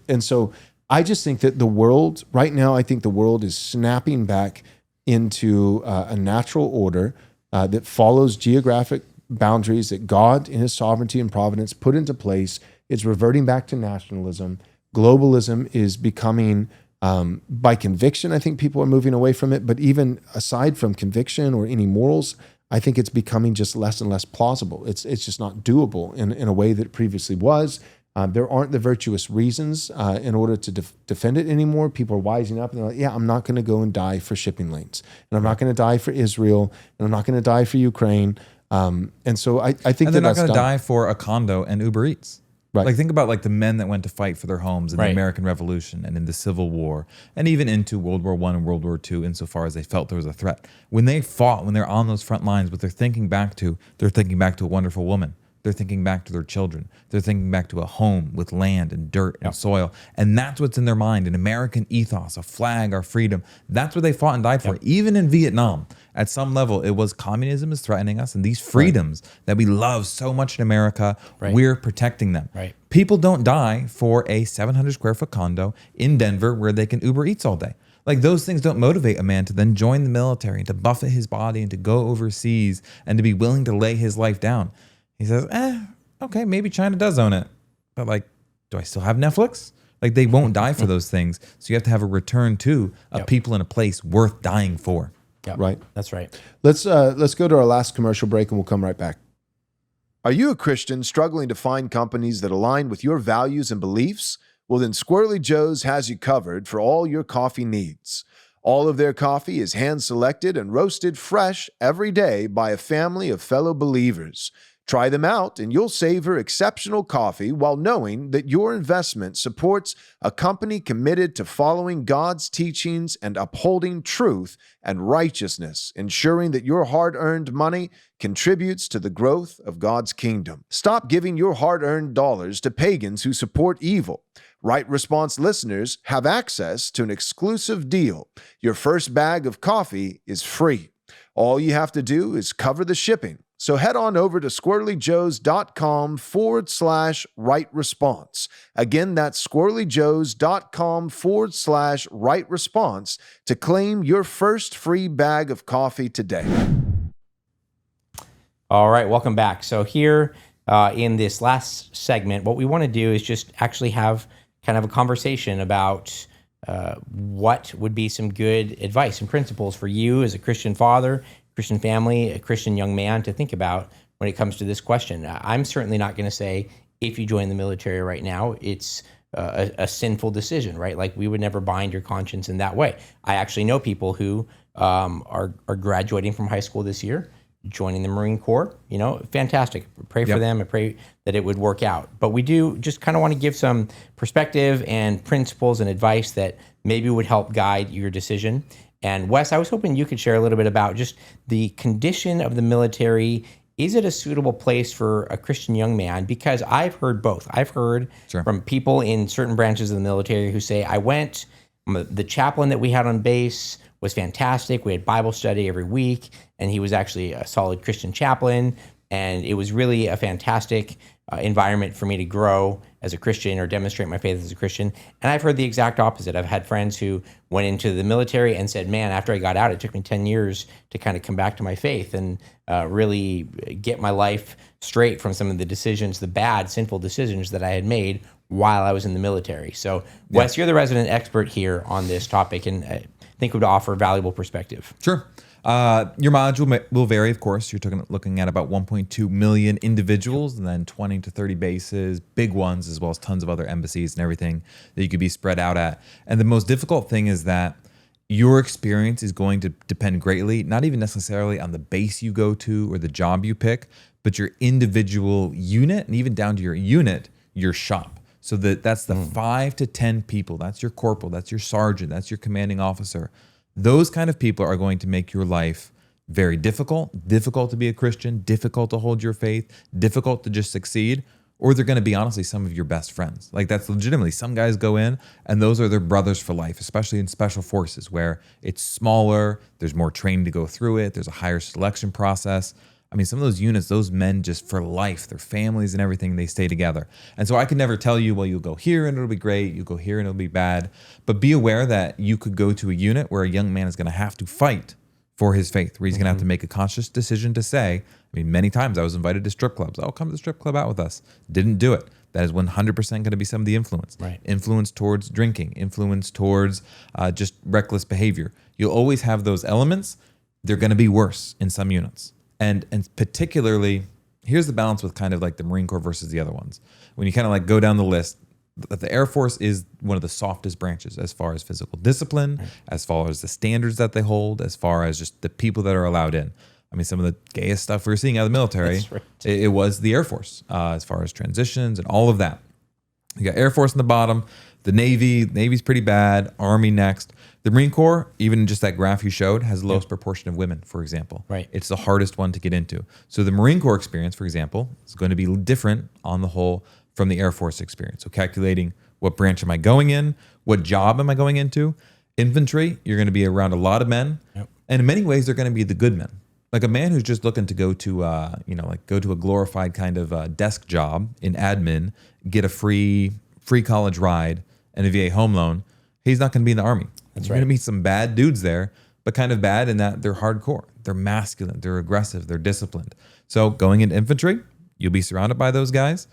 And so. I just think that the world right now, I think the world is snapping back into a natural order that follows geographic boundaries that God in his sovereignty and providence put into place. It's reverting back to nationalism. Globalism is becoming, by conviction, I think people are moving away from it. But even aside from conviction or any morals, I think it's becoming just less and less plausible. It's just not doable in a way that it previously was. There aren't the virtuous reasons in order to defend it anymore. People are wising up and they're like, yeah, I'm not going to go and die for shipping lanes. And I'm not going to die for Israel. And I'm not going to die for Ukraine. And so I think and they're not going to die for a condo and Uber Eats. Right. Like think about like the men that went to fight for their homes in the American Revolution and in the Civil War and even into World War I and World War II insofar as they felt there was a threat. When they fought, when they're on those front lines, what they're thinking back to a wonderful woman. They're thinking back to their children. They're thinking back to a home with land and dirt and soil. And that's what's in their mind, an American ethos, a flag, our freedom. That's what they fought and died for. Even in Vietnam, at some level, it was communism is threatening us. And these freedoms that we love so much in America, we're protecting them. People don't die for a 700 square foot condo in Denver where they can Uber Eats all day. Like those things don't motivate a man to then join the military and to buffet his body and to go overseas and to be willing to lay his life down. He says, okay, maybe China does own it. But like, do I still have Netflix? Like they won't die for those things. So you have to have a return to a people in a place worth dying for. Yep. Right. That's right. Let's go to our last commercial break and we'll come right back. Are you a Christian struggling to find companies that align with your values and beliefs? Well, then Squirrely Joe's has you covered for all your coffee needs. All of their coffee is hand-selected and roasted fresh every day by a family of fellow believers. Try them out and you'll savor exceptional coffee while knowing that your investment supports a company committed to following God's teachings and upholding truth and righteousness, ensuring that your hard-earned money contributes to the growth of God's kingdom. Stop giving your hard-earned dollars to pagans who support evil. Right Response listeners have access to an exclusive deal. Your first bag of coffee is free. All you have to do is cover the shipping. So head on over to squirrelyjoes.com/right response. Again, that's squirrelyjoes.com/right response to claim your first free bag of coffee today. All right, welcome back. So here in this last segment, what we want to do is just actually have kind of a conversation about what would be some good advice and principles for you as a Christian father, Christian family, a Christian young man to think about when it comes to this question. I'm certainly not going to say if you join the military right now, it's a sinful decision, right? Like we would never bind your conscience in that way. I actually know people who are graduating from high school this year, joining the Marine Corps, fantastic. Pray for them. I pray that it would work out. But we do just kind of want to give some perspective and principles and advice that maybe would help guide your decision. And Wes, I was hoping you could share a little bit about just the condition of the military. Is it a suitable place for a Christian young man? Because I've heard both. I've heard from people in certain branches of the military who say, the chaplain that we had on base was fantastic. We had Bible study every week, and he was actually a solid Christian chaplain. And it was really a fantastic environment for me to grow as a Christian or demonstrate my faith as a Christian. And I've heard the exact opposite. I've had friends who went into the military and said, man, after I got out, it took me 10 years to kind of come back to my faith and really get my life straight from some of the decisions, the bad, sinful decisions that I had made while I was in the military. So, Wes, you're the resident expert here on this topic, and I think would offer valuable perspective. Sure. Your mileage will vary, of course. You're looking at about 1.2 million individuals and then 20 to 30 bases, big ones, as well as tons of other embassies and everything that you could be spread out at. And the most difficult thing is that your experience is going to depend greatly, not even necessarily on the base you go to or the job you pick, but your individual unit, and even down to your unit, your shop. So that's the 5 to 10 people. That's your corporal, that's your sergeant, that's your commanding officer. Those kind of people are going to make your life very difficult to be a Christian, difficult to hold your faith, difficult to just succeed, or they're going to be honestly some of your best friends. Like that's legitimately, some guys go in and those are their brothers for life, especially in special forces where it's smaller, there's more training to go through it, there's a higher selection process. I mean, some of those units, those men just for life, their families and everything, they stay together. And so I could never tell you, well, you'll go here and it'll be great. You'll go here and it'll be bad. But be aware that you could go to a unit where a young man is going to have to fight for his faith, where he's going to have to make a conscious decision to say, I mean, many times I was invited to strip clubs. Oh, come to the strip club out with us. Didn't do it. That is 100% going to be some of the influence. Right. Influence towards drinking, influence towards just reckless behavior. You'll always have those elements. They're going to be worse in some units. And particularly, here's the balance with kind of like the Marine Corps versus the other ones. When you kind of like go down the list, the Air Force is one of the softest branches as far as physical discipline, as far as the standards that they hold, as far as just the people that are allowed in. I mean, some of the gayest stuff we were seeing out of the military, it was the Air Force, as far as transitions and all of that. You got Air Force in the bottom, the Navy's pretty bad, Army next. The Marine Corps, even just that graph you showed, has the lowest proportion of women, for example. Right. It's the hardest one to get into. So the Marine Corps experience, for example, is going to be different on the whole from the Air Force experience. So calculating what branch am I going in, what job am I going into. Infantry, you're going to be around a lot of men. Yep. And in many ways, they're going to be the good men. Like a man who's just looking to go to, go to a glorified kind of desk job in admin, get a free college ride and a VA home loan, he's not going to be in the Army. You're going to meet some bad dudes there, but kind of bad in that they're hardcore. They're masculine. They're aggressive. They're disciplined. So going into infantry, you'll be surrounded by those guys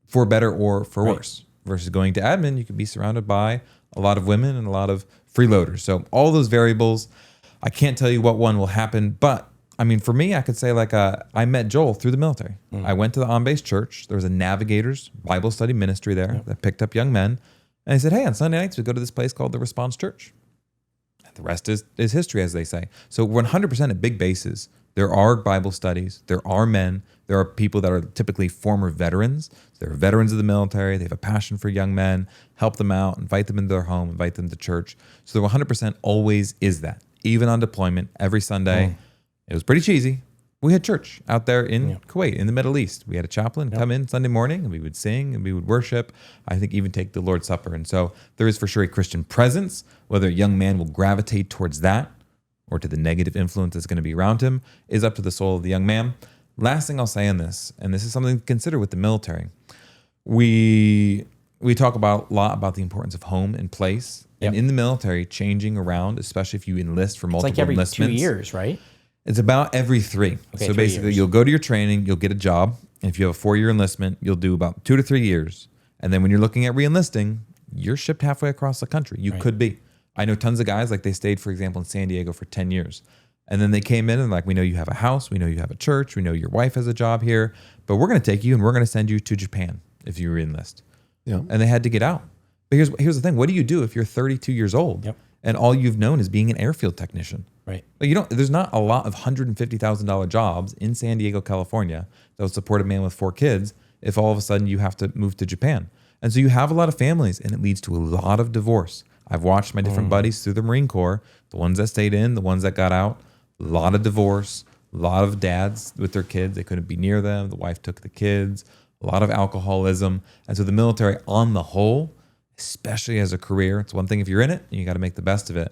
for better or for worse. Versus going to admin, you can be surrounded by a lot of women and a lot of freeloaders. So all those variables, I can't tell you what one will happen, but I mean, for me, I could say I met Joel through the military. I went to the on-base church. There was a Navigators Bible study ministry there that picked up young men. And he said, hey, on Sunday nights, we go to this place called the Response Church. And the rest is history, as they say. So 100% at big bases, there are Bible studies. There are men. There are people that are typically former veterans. They're veterans of the military. They have a passion for young men, help them out, invite them into their home, invite them to church. So there 100% always is that. Even on deployment, every Sunday, it was pretty cheesy. We had church out there in Kuwait, in the Middle East. We had a chaplain come in Sunday morning, and we would sing and we would worship. I think even take the Lord's Supper. And so there is for sure a Christian presence. Whether a young man will gravitate towards that or to the negative influence that's going to be around him is up to the soul of the young man. Last thing I'll say on this, and this is something to consider with the military. We talk a lot about the importance of home and place. And in the military, changing around, especially if you enlist for multiple enlistments. It's like every 2 years, right? It's about every 3. Okay, so basically, you'll go to your training, you'll get a job. And if you have a 4-year enlistment, you'll do about 2 to 3 years. And then when you're looking at re-enlisting, you're shipped halfway across the country. You could be. I know tons of guys, like they stayed, for example, in San Diego for 10 years. And then they came in and like, we know you have a house, we know you have a church, we know your wife has a job here, but we're going to take you and we're going to send you to Japan if you re-enlist. Yeah. And they had to get out. But here's the thing. What do you do if you're 32 years old and all you've known is being an airfield technician? Right. Like there's not a lot of $150,000 jobs in San Diego, California that will support a man with 4 kids if all of a sudden you have to move to Japan. And so you have a lot of families and it leads to a lot of divorce. I've watched my different buddies through the Marine Corps, the ones that stayed in, the ones that got out, a lot of divorce, a lot of dads with their kids. They couldn't be near them. The wife took the kids, a lot of alcoholism. And so the military on the whole, especially as a career, it's one thing if you're in it and you got to make the best of it.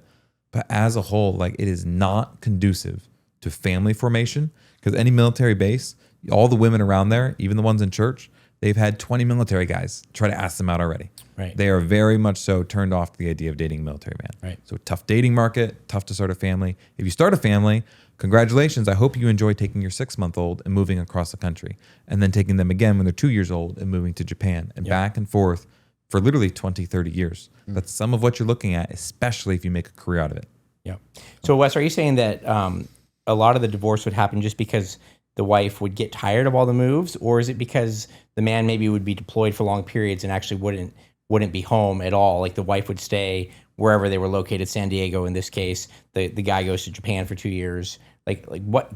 But as a whole, like it is not conducive to family formation because any military base, all the women around there, even the ones in church, they've had 20 military guys try to ask them out already. Right. They are very much so turned off to the idea of dating a military man. Right. So tough dating market, tough to start a family. If you start a family, congratulations. I hope you enjoy taking your 6-month-old and moving across the country and then taking them again when they're 2 years old and moving to Japan and back and forth for literally 20, 30 years. That's some of what you're looking at, especially if you make a career out of it. Yeah. So Wes, are you saying that a lot of the divorce would happen just because the wife would get tired of all the moves, or is it because the man maybe would be deployed for long periods and actually wouldn't be home at all? Like the wife would stay wherever they were located, San Diego in this case. The guy goes to Japan for 2 years. Like what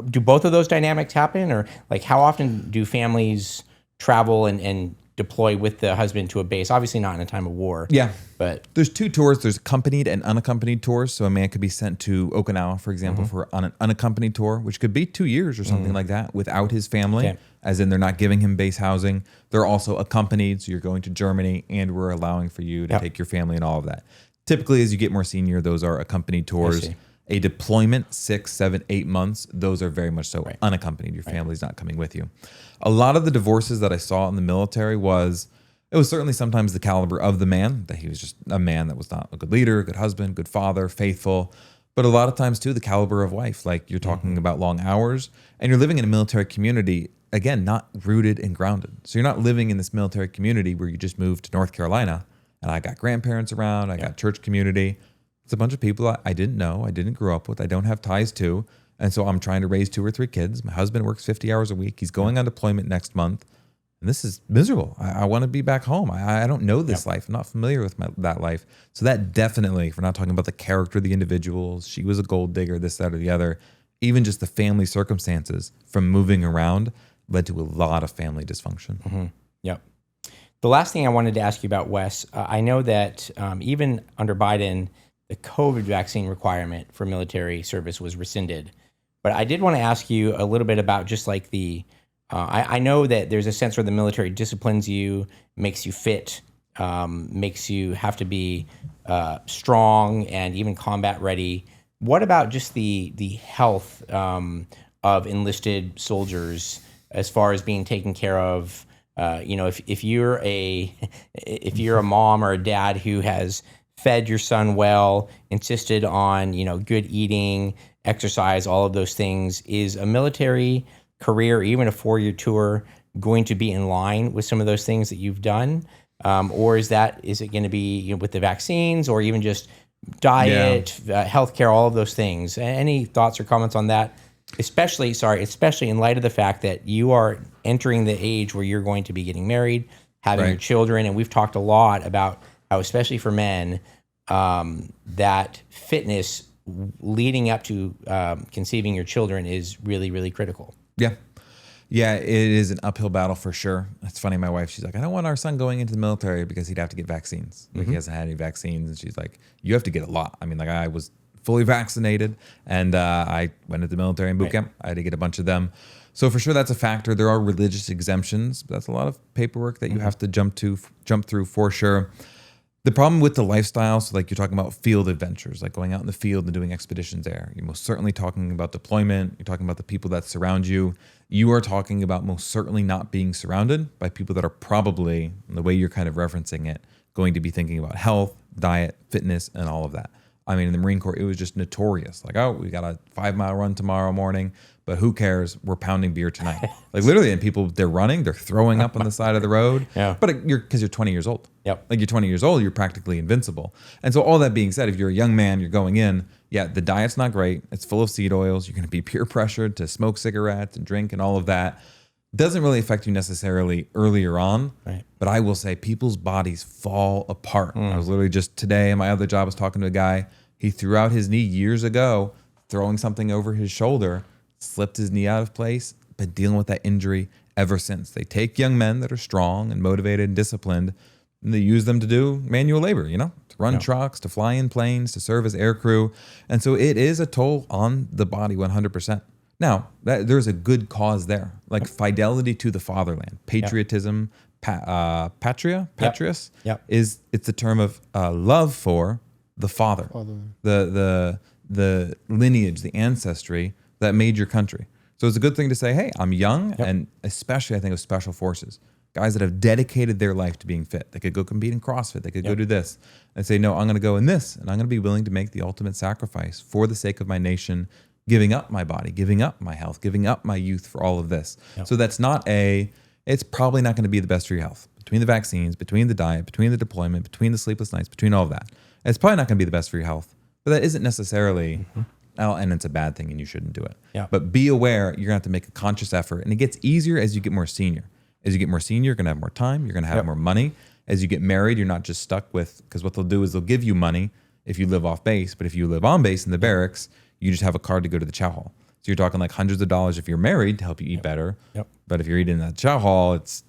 do both of those dynamics happen, or like how often do families travel and deploy with the husband to a base? Obviously not in a time of war. Yeah. But there's 2 tours. There's accompanied and unaccompanied tours. So a man could be sent to Okinawa, for example, for on an unaccompanied tour, which could be 2 years or something like that without his family, as in they're not giving him base housing. They're also accompanied. So you're going to Germany and we're allowing for you to take your family and all of that. Typically, as you get more senior, those are accompanied tours. A deployment, 6, 7, 8 months, those are very much so unaccompanied. Your family's not coming with you. A lot of the divorces that I saw in the military it was certainly sometimes the caliber of the man, that he was just a man that was not a good leader, a good husband, good father, faithful. But a lot of times too, the caliber of wife, like you're talking about long hours and you're living in a military community, again, not rooted and grounded. So you're not living in this military community where you just moved to North Carolina and I got grandparents around, I got church community. It's a bunch of people I didn't know, I didn't grow up with, I don't have ties to. And so I'm trying to raise 2 or 3 kids. My husband works 50 hours a week. He's going on deployment next month. And this is miserable. I want to be back home. I don't know this life. I'm not familiar with that life. So that definitely, if we're not talking about the character of the individuals, she was a gold digger, this, that, or the other, even just the family circumstances from moving around led to a lot of family dysfunction. Yep. The last thing I wanted to ask you about, Wes, I know that even under Biden, the COVID vaccine requirement for military service was rescinded. But I did want to ask you a little bit about just like I know that there's a sense where the military disciplines you, makes you fit, makes you have to be strong and even combat ready. What about just the health of enlisted soldiers as far as being taken care of? If you're a mom or a dad who has fed your son well, insisted on, good eating, exercise, all of those things. Is a military career, even a 4-year tour, going to be in line with some of those things that you've done? Or is it going to be with the vaccines, or even just diet, healthcare, all of those things? Any thoughts or comments on that? Especially in light of the fact that you are entering the age where you're going to be getting married, having your children, and we've talked a lot about how, especially for men, that fitness leading up to conceiving your children is really, really critical. Yeah. Yeah, it is an uphill battle for sure. It's funny, my wife, she's like, I don't want our son going into the military because he'd have to get vaccines. Like, he hasn't had any vaccines. And she's like, you have to get a lot. I mean, like, I was fully vaccinated, and I went into the military and boot camp. I had to get a bunch of them. So for sure, that's a factor. There are religious exemptions, but that's a lot of paperwork that you have to jump through for sure. The problem with the lifestyle, so like you're talking about field adventures, like going out in the field and doing expeditions there. You're most certainly talking about deployment. You're talking about the people that surround you. You are talking about most certainly not being surrounded by people that are probably, in the way you're kind of referencing it, going to be thinking about health, diet, fitness, and all of that. I mean, in the Marine Corps, it was just notorious. Like, oh, we got a 5-mile run tomorrow morning, but who cares? We're pounding beer tonight. Like, literally, and people, they're running, they're throwing up on the side of the road. Yeah. But because you're 20 years old. Yep. Like, you're 20 years old, you're practically invincible. And so all that being said, if you're a young man, you're going in, the diet's not great. It's full of seed oils. You're going to be peer pressured to smoke cigarettes and drink and all of that. Doesn't really affect you necessarily earlier on, but I will say people's bodies fall apart. I was literally just today in my other job, I was talking to a guy. He threw out his knee years ago, throwing something over his shoulder, slipped his knee out of place, been dealing with that injury ever since. They take young men that are strong and motivated and disciplined, and they use them to do manual labor, to run trucks, to fly in planes, to serve as air crew. And so it is a toll on the body 100%. Now, there's a good cause there, like fidelity to the fatherland, patriotism, patrios, it's a term of love for the father, the lineage, the ancestry that made your country. So it's a good thing to say, hey, I'm young, and especially I think of special forces, guys that have dedicated their life to being fit. They could go compete in CrossFit, they could go do this, and say, no, I'm going to go in this, and I'm going to be willing to make the ultimate sacrifice for the sake of my nation, giving up my body, giving up my health, giving up my youth for all of this. So that's it's probably not going to be the best for your health. Between the vaccines, between the diet, between the deployment, between the sleepless nights, between all of that. It's probably not going to be the best for your health, but that isn't necessarily, and it's a bad thing and you shouldn't do it. But be aware, you're going to have to make a conscious effort, and it gets easier as you get more senior. As you get more senior, you're going to have more time, you're going to have more money. As you get married, you're not just stuck with, because what they'll do is they'll give you money if you live off base, but if you live on base in the barracks, you just have a card to go to the chow hall. So you're talking like hundreds of dollars if you're married to help you eat better. But if you're eating at the chow hall, it's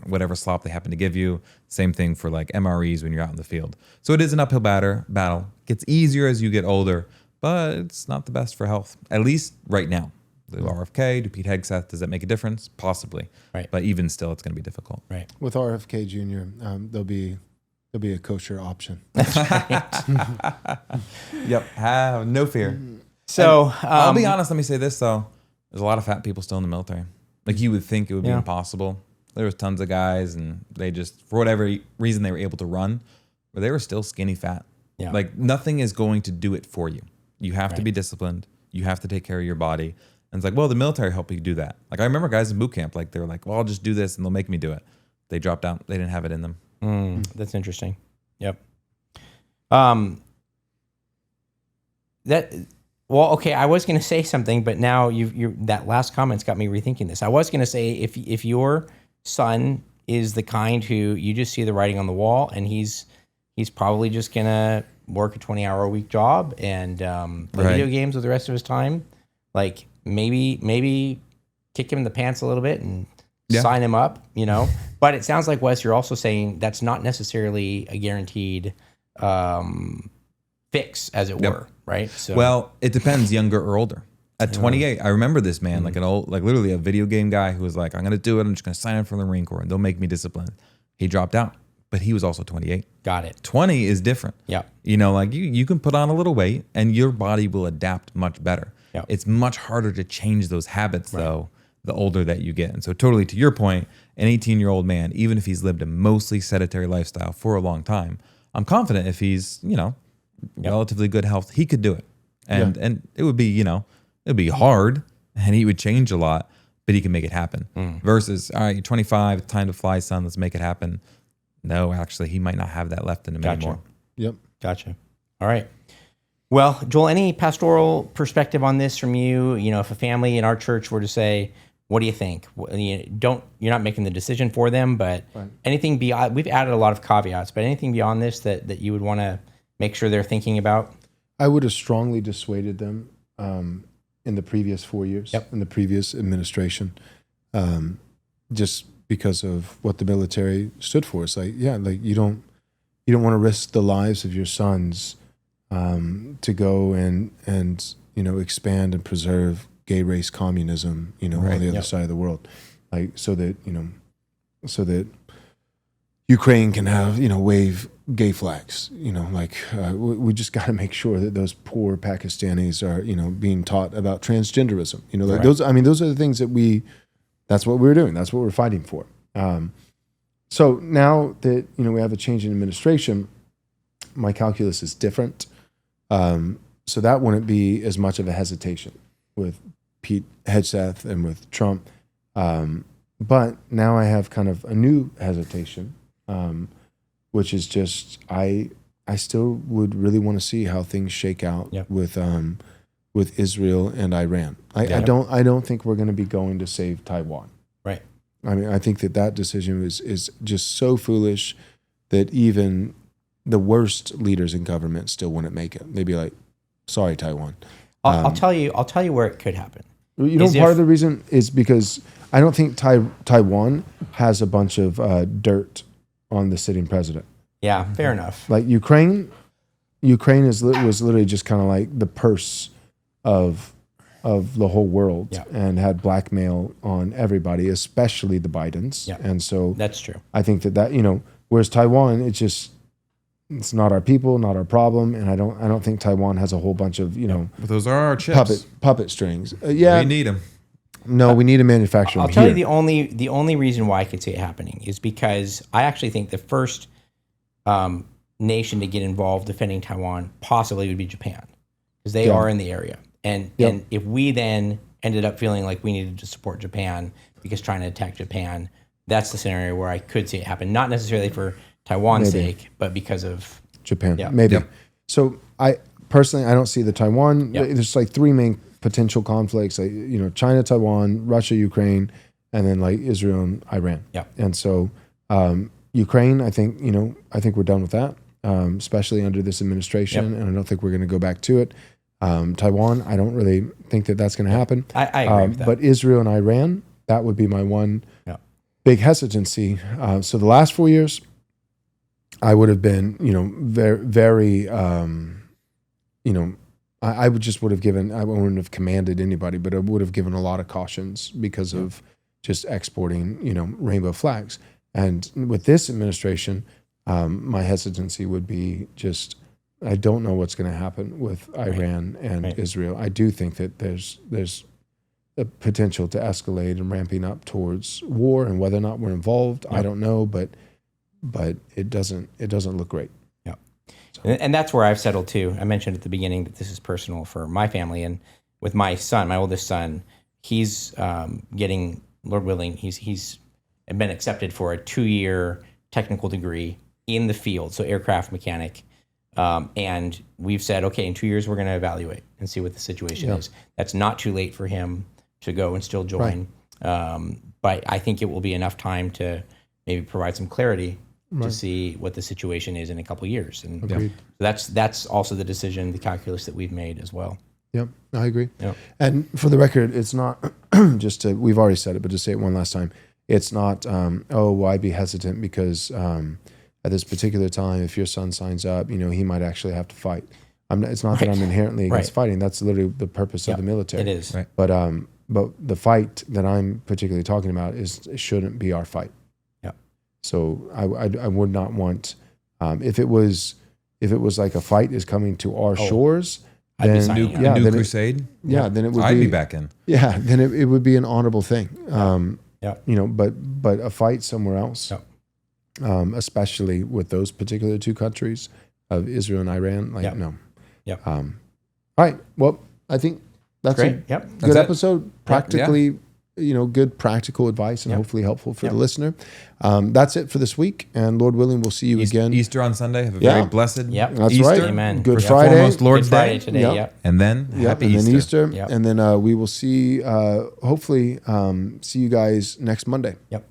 whatever slop they happen to give you. Same thing for like MREs when you're out in the field. So it is an uphill battle. Gets easier as you get older, but it's not the best for health, at least right now. The RFK, do Pete Hegseth, does that make a difference? Possibly. But even still, it's going to be difficult. With RFK Jr., there'll be a kosher option. Have no fear. So I'll be honest. Let me say this though: there's a lot of fat people still in the military. Like you would think it would be impossible. There was tons of guys, and they just, for whatever reason, they were able to run, but they were still skinny fat. Like nothing is going to do it for you. You have to be disciplined. You have to take care of your body. And it's like, well, the military helped you do that. Like I remember guys in boot camp, like they were like, well, I'll just do this and they'll make me do it. They dropped out. They didn't have it in them. That's interesting. I was going to say something, but now that last comment's got me rethinking this. I was going to say if your son is the kind who you just see the writing on the wall, and he's probably just going to work a 20-hour-a-week job and play video games with the rest of his time, like maybe kick him in the pants a little bit and sign him up, But it sounds like, Wes, you're also saying that's not necessarily a guaranteed fix, as it were, right? So, well, it depends, younger or older. At 28, I remember this man, like literally a video game guy who was like, I'm going to do it. I'm just going to sign up for the Marine Corps and they'll make me disciplined. He dropped out, but he was also 28. Got it. 20 is different. Like you can put on a little weight and your body will adapt much better. It's much harder to change those habits though, the older that you get. And so totally to your point, an 18-year-old man, even if he's lived a mostly sedentary lifestyle for a long time, I'm confident if he's, relatively good health, he could do it. And it would be, it'd be hard and he would change a lot, but he can make it happen. Versus, all right, you're 25, time to fly, son, let's make it happen. No, actually, he might not have that left in him anymore. Yep. Gotcha. All right. Well, Joel, any pastoral perspective on this from you? If a family in our church were to say, what do you think? You're not making the decision for them, but anything beyond, we've added a lot of caveats, but anything beyond this that you would want to make sure they're thinking about? I would have strongly dissuaded them in the previous 4 years, in the previous administration, just because of what the military stood for. It's like, you don't want to risk the lives of your sons to go and expand and preserve gay race communism, on the other side of the world, so that Ukraine can have, wave gay flags, we just got to make sure that those poor Pakistanis are, being taught about transgenderism, those are the things that's what we're doing. That's what we're fighting for. So now that, we have a change in administration, my calculus is different. So that wouldn't be as much of a hesitation with Pete Hegseth and with Trump. But now I have kind of a new hesitation, which is just, I still would really want to see how things shake out with Israel and Iran. I don't think we're going to be going to save Taiwan. Right. I think that decision is just so foolish that even the worst leaders in government still wouldn't make it. They'd be like, sorry, Taiwan. I'll tell you where it could happen. Part of the reason is because I don't think Taiwan has a bunch of dirt on the sitting president. Yeah, fair enough. Like Ukraine was literally just kind of like the purse of the whole world, and had blackmail on everybody, especially the Bidens. Yeah. And so that's true. I think that whereas Taiwan, it's not our people, not our problem, and I don't think Taiwan has a whole bunch of But those are our chips. Puppet strings. We need them. No, we need a manufacturer. I'll tell you the only reason why I could see it happening is because I actually think the first nation to get involved defending Taiwan possibly would be Japan, because they are in the area, and if we then ended up feeling like we needed to support Japan because trying to attack Japan, that's the scenario where I could see it happen. Not necessarily for Taiwan's sake, but because of Japan. Maybe. Yep. So I personally don't see the Taiwan. There's like three main potential conflicts, like China, Taiwan, Russia, Ukraine, and then like Israel and Iran. Yeah. And so Ukraine, I think we're done with that, especially under this administration, and I don't think we're going to go back to it. Taiwan, I don't really think that's going to happen. I agree with that. But Israel and Iran, that would be my one big hesitancy. So the last 4 years, I would have been, very, very, I would have given, I wouldn't have commanded anybody, but I would have given a lot of cautions because of just exporting, rainbow flags. And with this administration, my hesitancy would be just, I don't know what's going to happen with Iran and Israel. I do think that there's a potential to escalate and ramping up towards war, and whether or not we're involved, I don't know, but it doesn't look great. Yeah. So. And that's where I've settled too. I mentioned at the beginning that this is personal for my family, and with my son, my oldest son, he's getting, Lord willing, he's been accepted for a 2-year technical degree in the field, so aircraft mechanic. And we've said, okay, in 2 years, we're going to evaluate and see what the situation is. That's not too late for him to go and still join. But I think it will be enough time to maybe provide some clarity to see what the situation is in a couple of years. And that's also the decision, the calculus that we've made as well. Yep, I agree. Yep. And for the record, it's not we've already said it, but to say it one last time, it's not, why be hesitant because at this particular time, if your son signs up, he might actually have to fight. It's not that I'm inherently against fighting. That's literally the purpose of the military. It is. Right. But the fight that I'm particularly talking about shouldn't be our fight. Yeah. So I would not want, if it was like a fight is coming to our shores, then a new crusade. Then it would I'd be back in. Yeah, then it would be an honorable thing. But a fight somewhere else. especially with those particular two countries of Israel and Iran. Like, no. Yep. All right. Well, I think that's Great. a Yep. good episode. Practically, Yeah. Good practical advice and hopefully helpful for the listener. That's it for this week. And Lord willing, we'll see you again. Easter on Sunday. Have a very blessed That's Easter. right. Amen. Good First Friday. and foremost, Lord's Good Friday Day. today. Yep. And then happy and then Easter. Easter. And then we will see, hopefully, see you guys next Monday. Yep.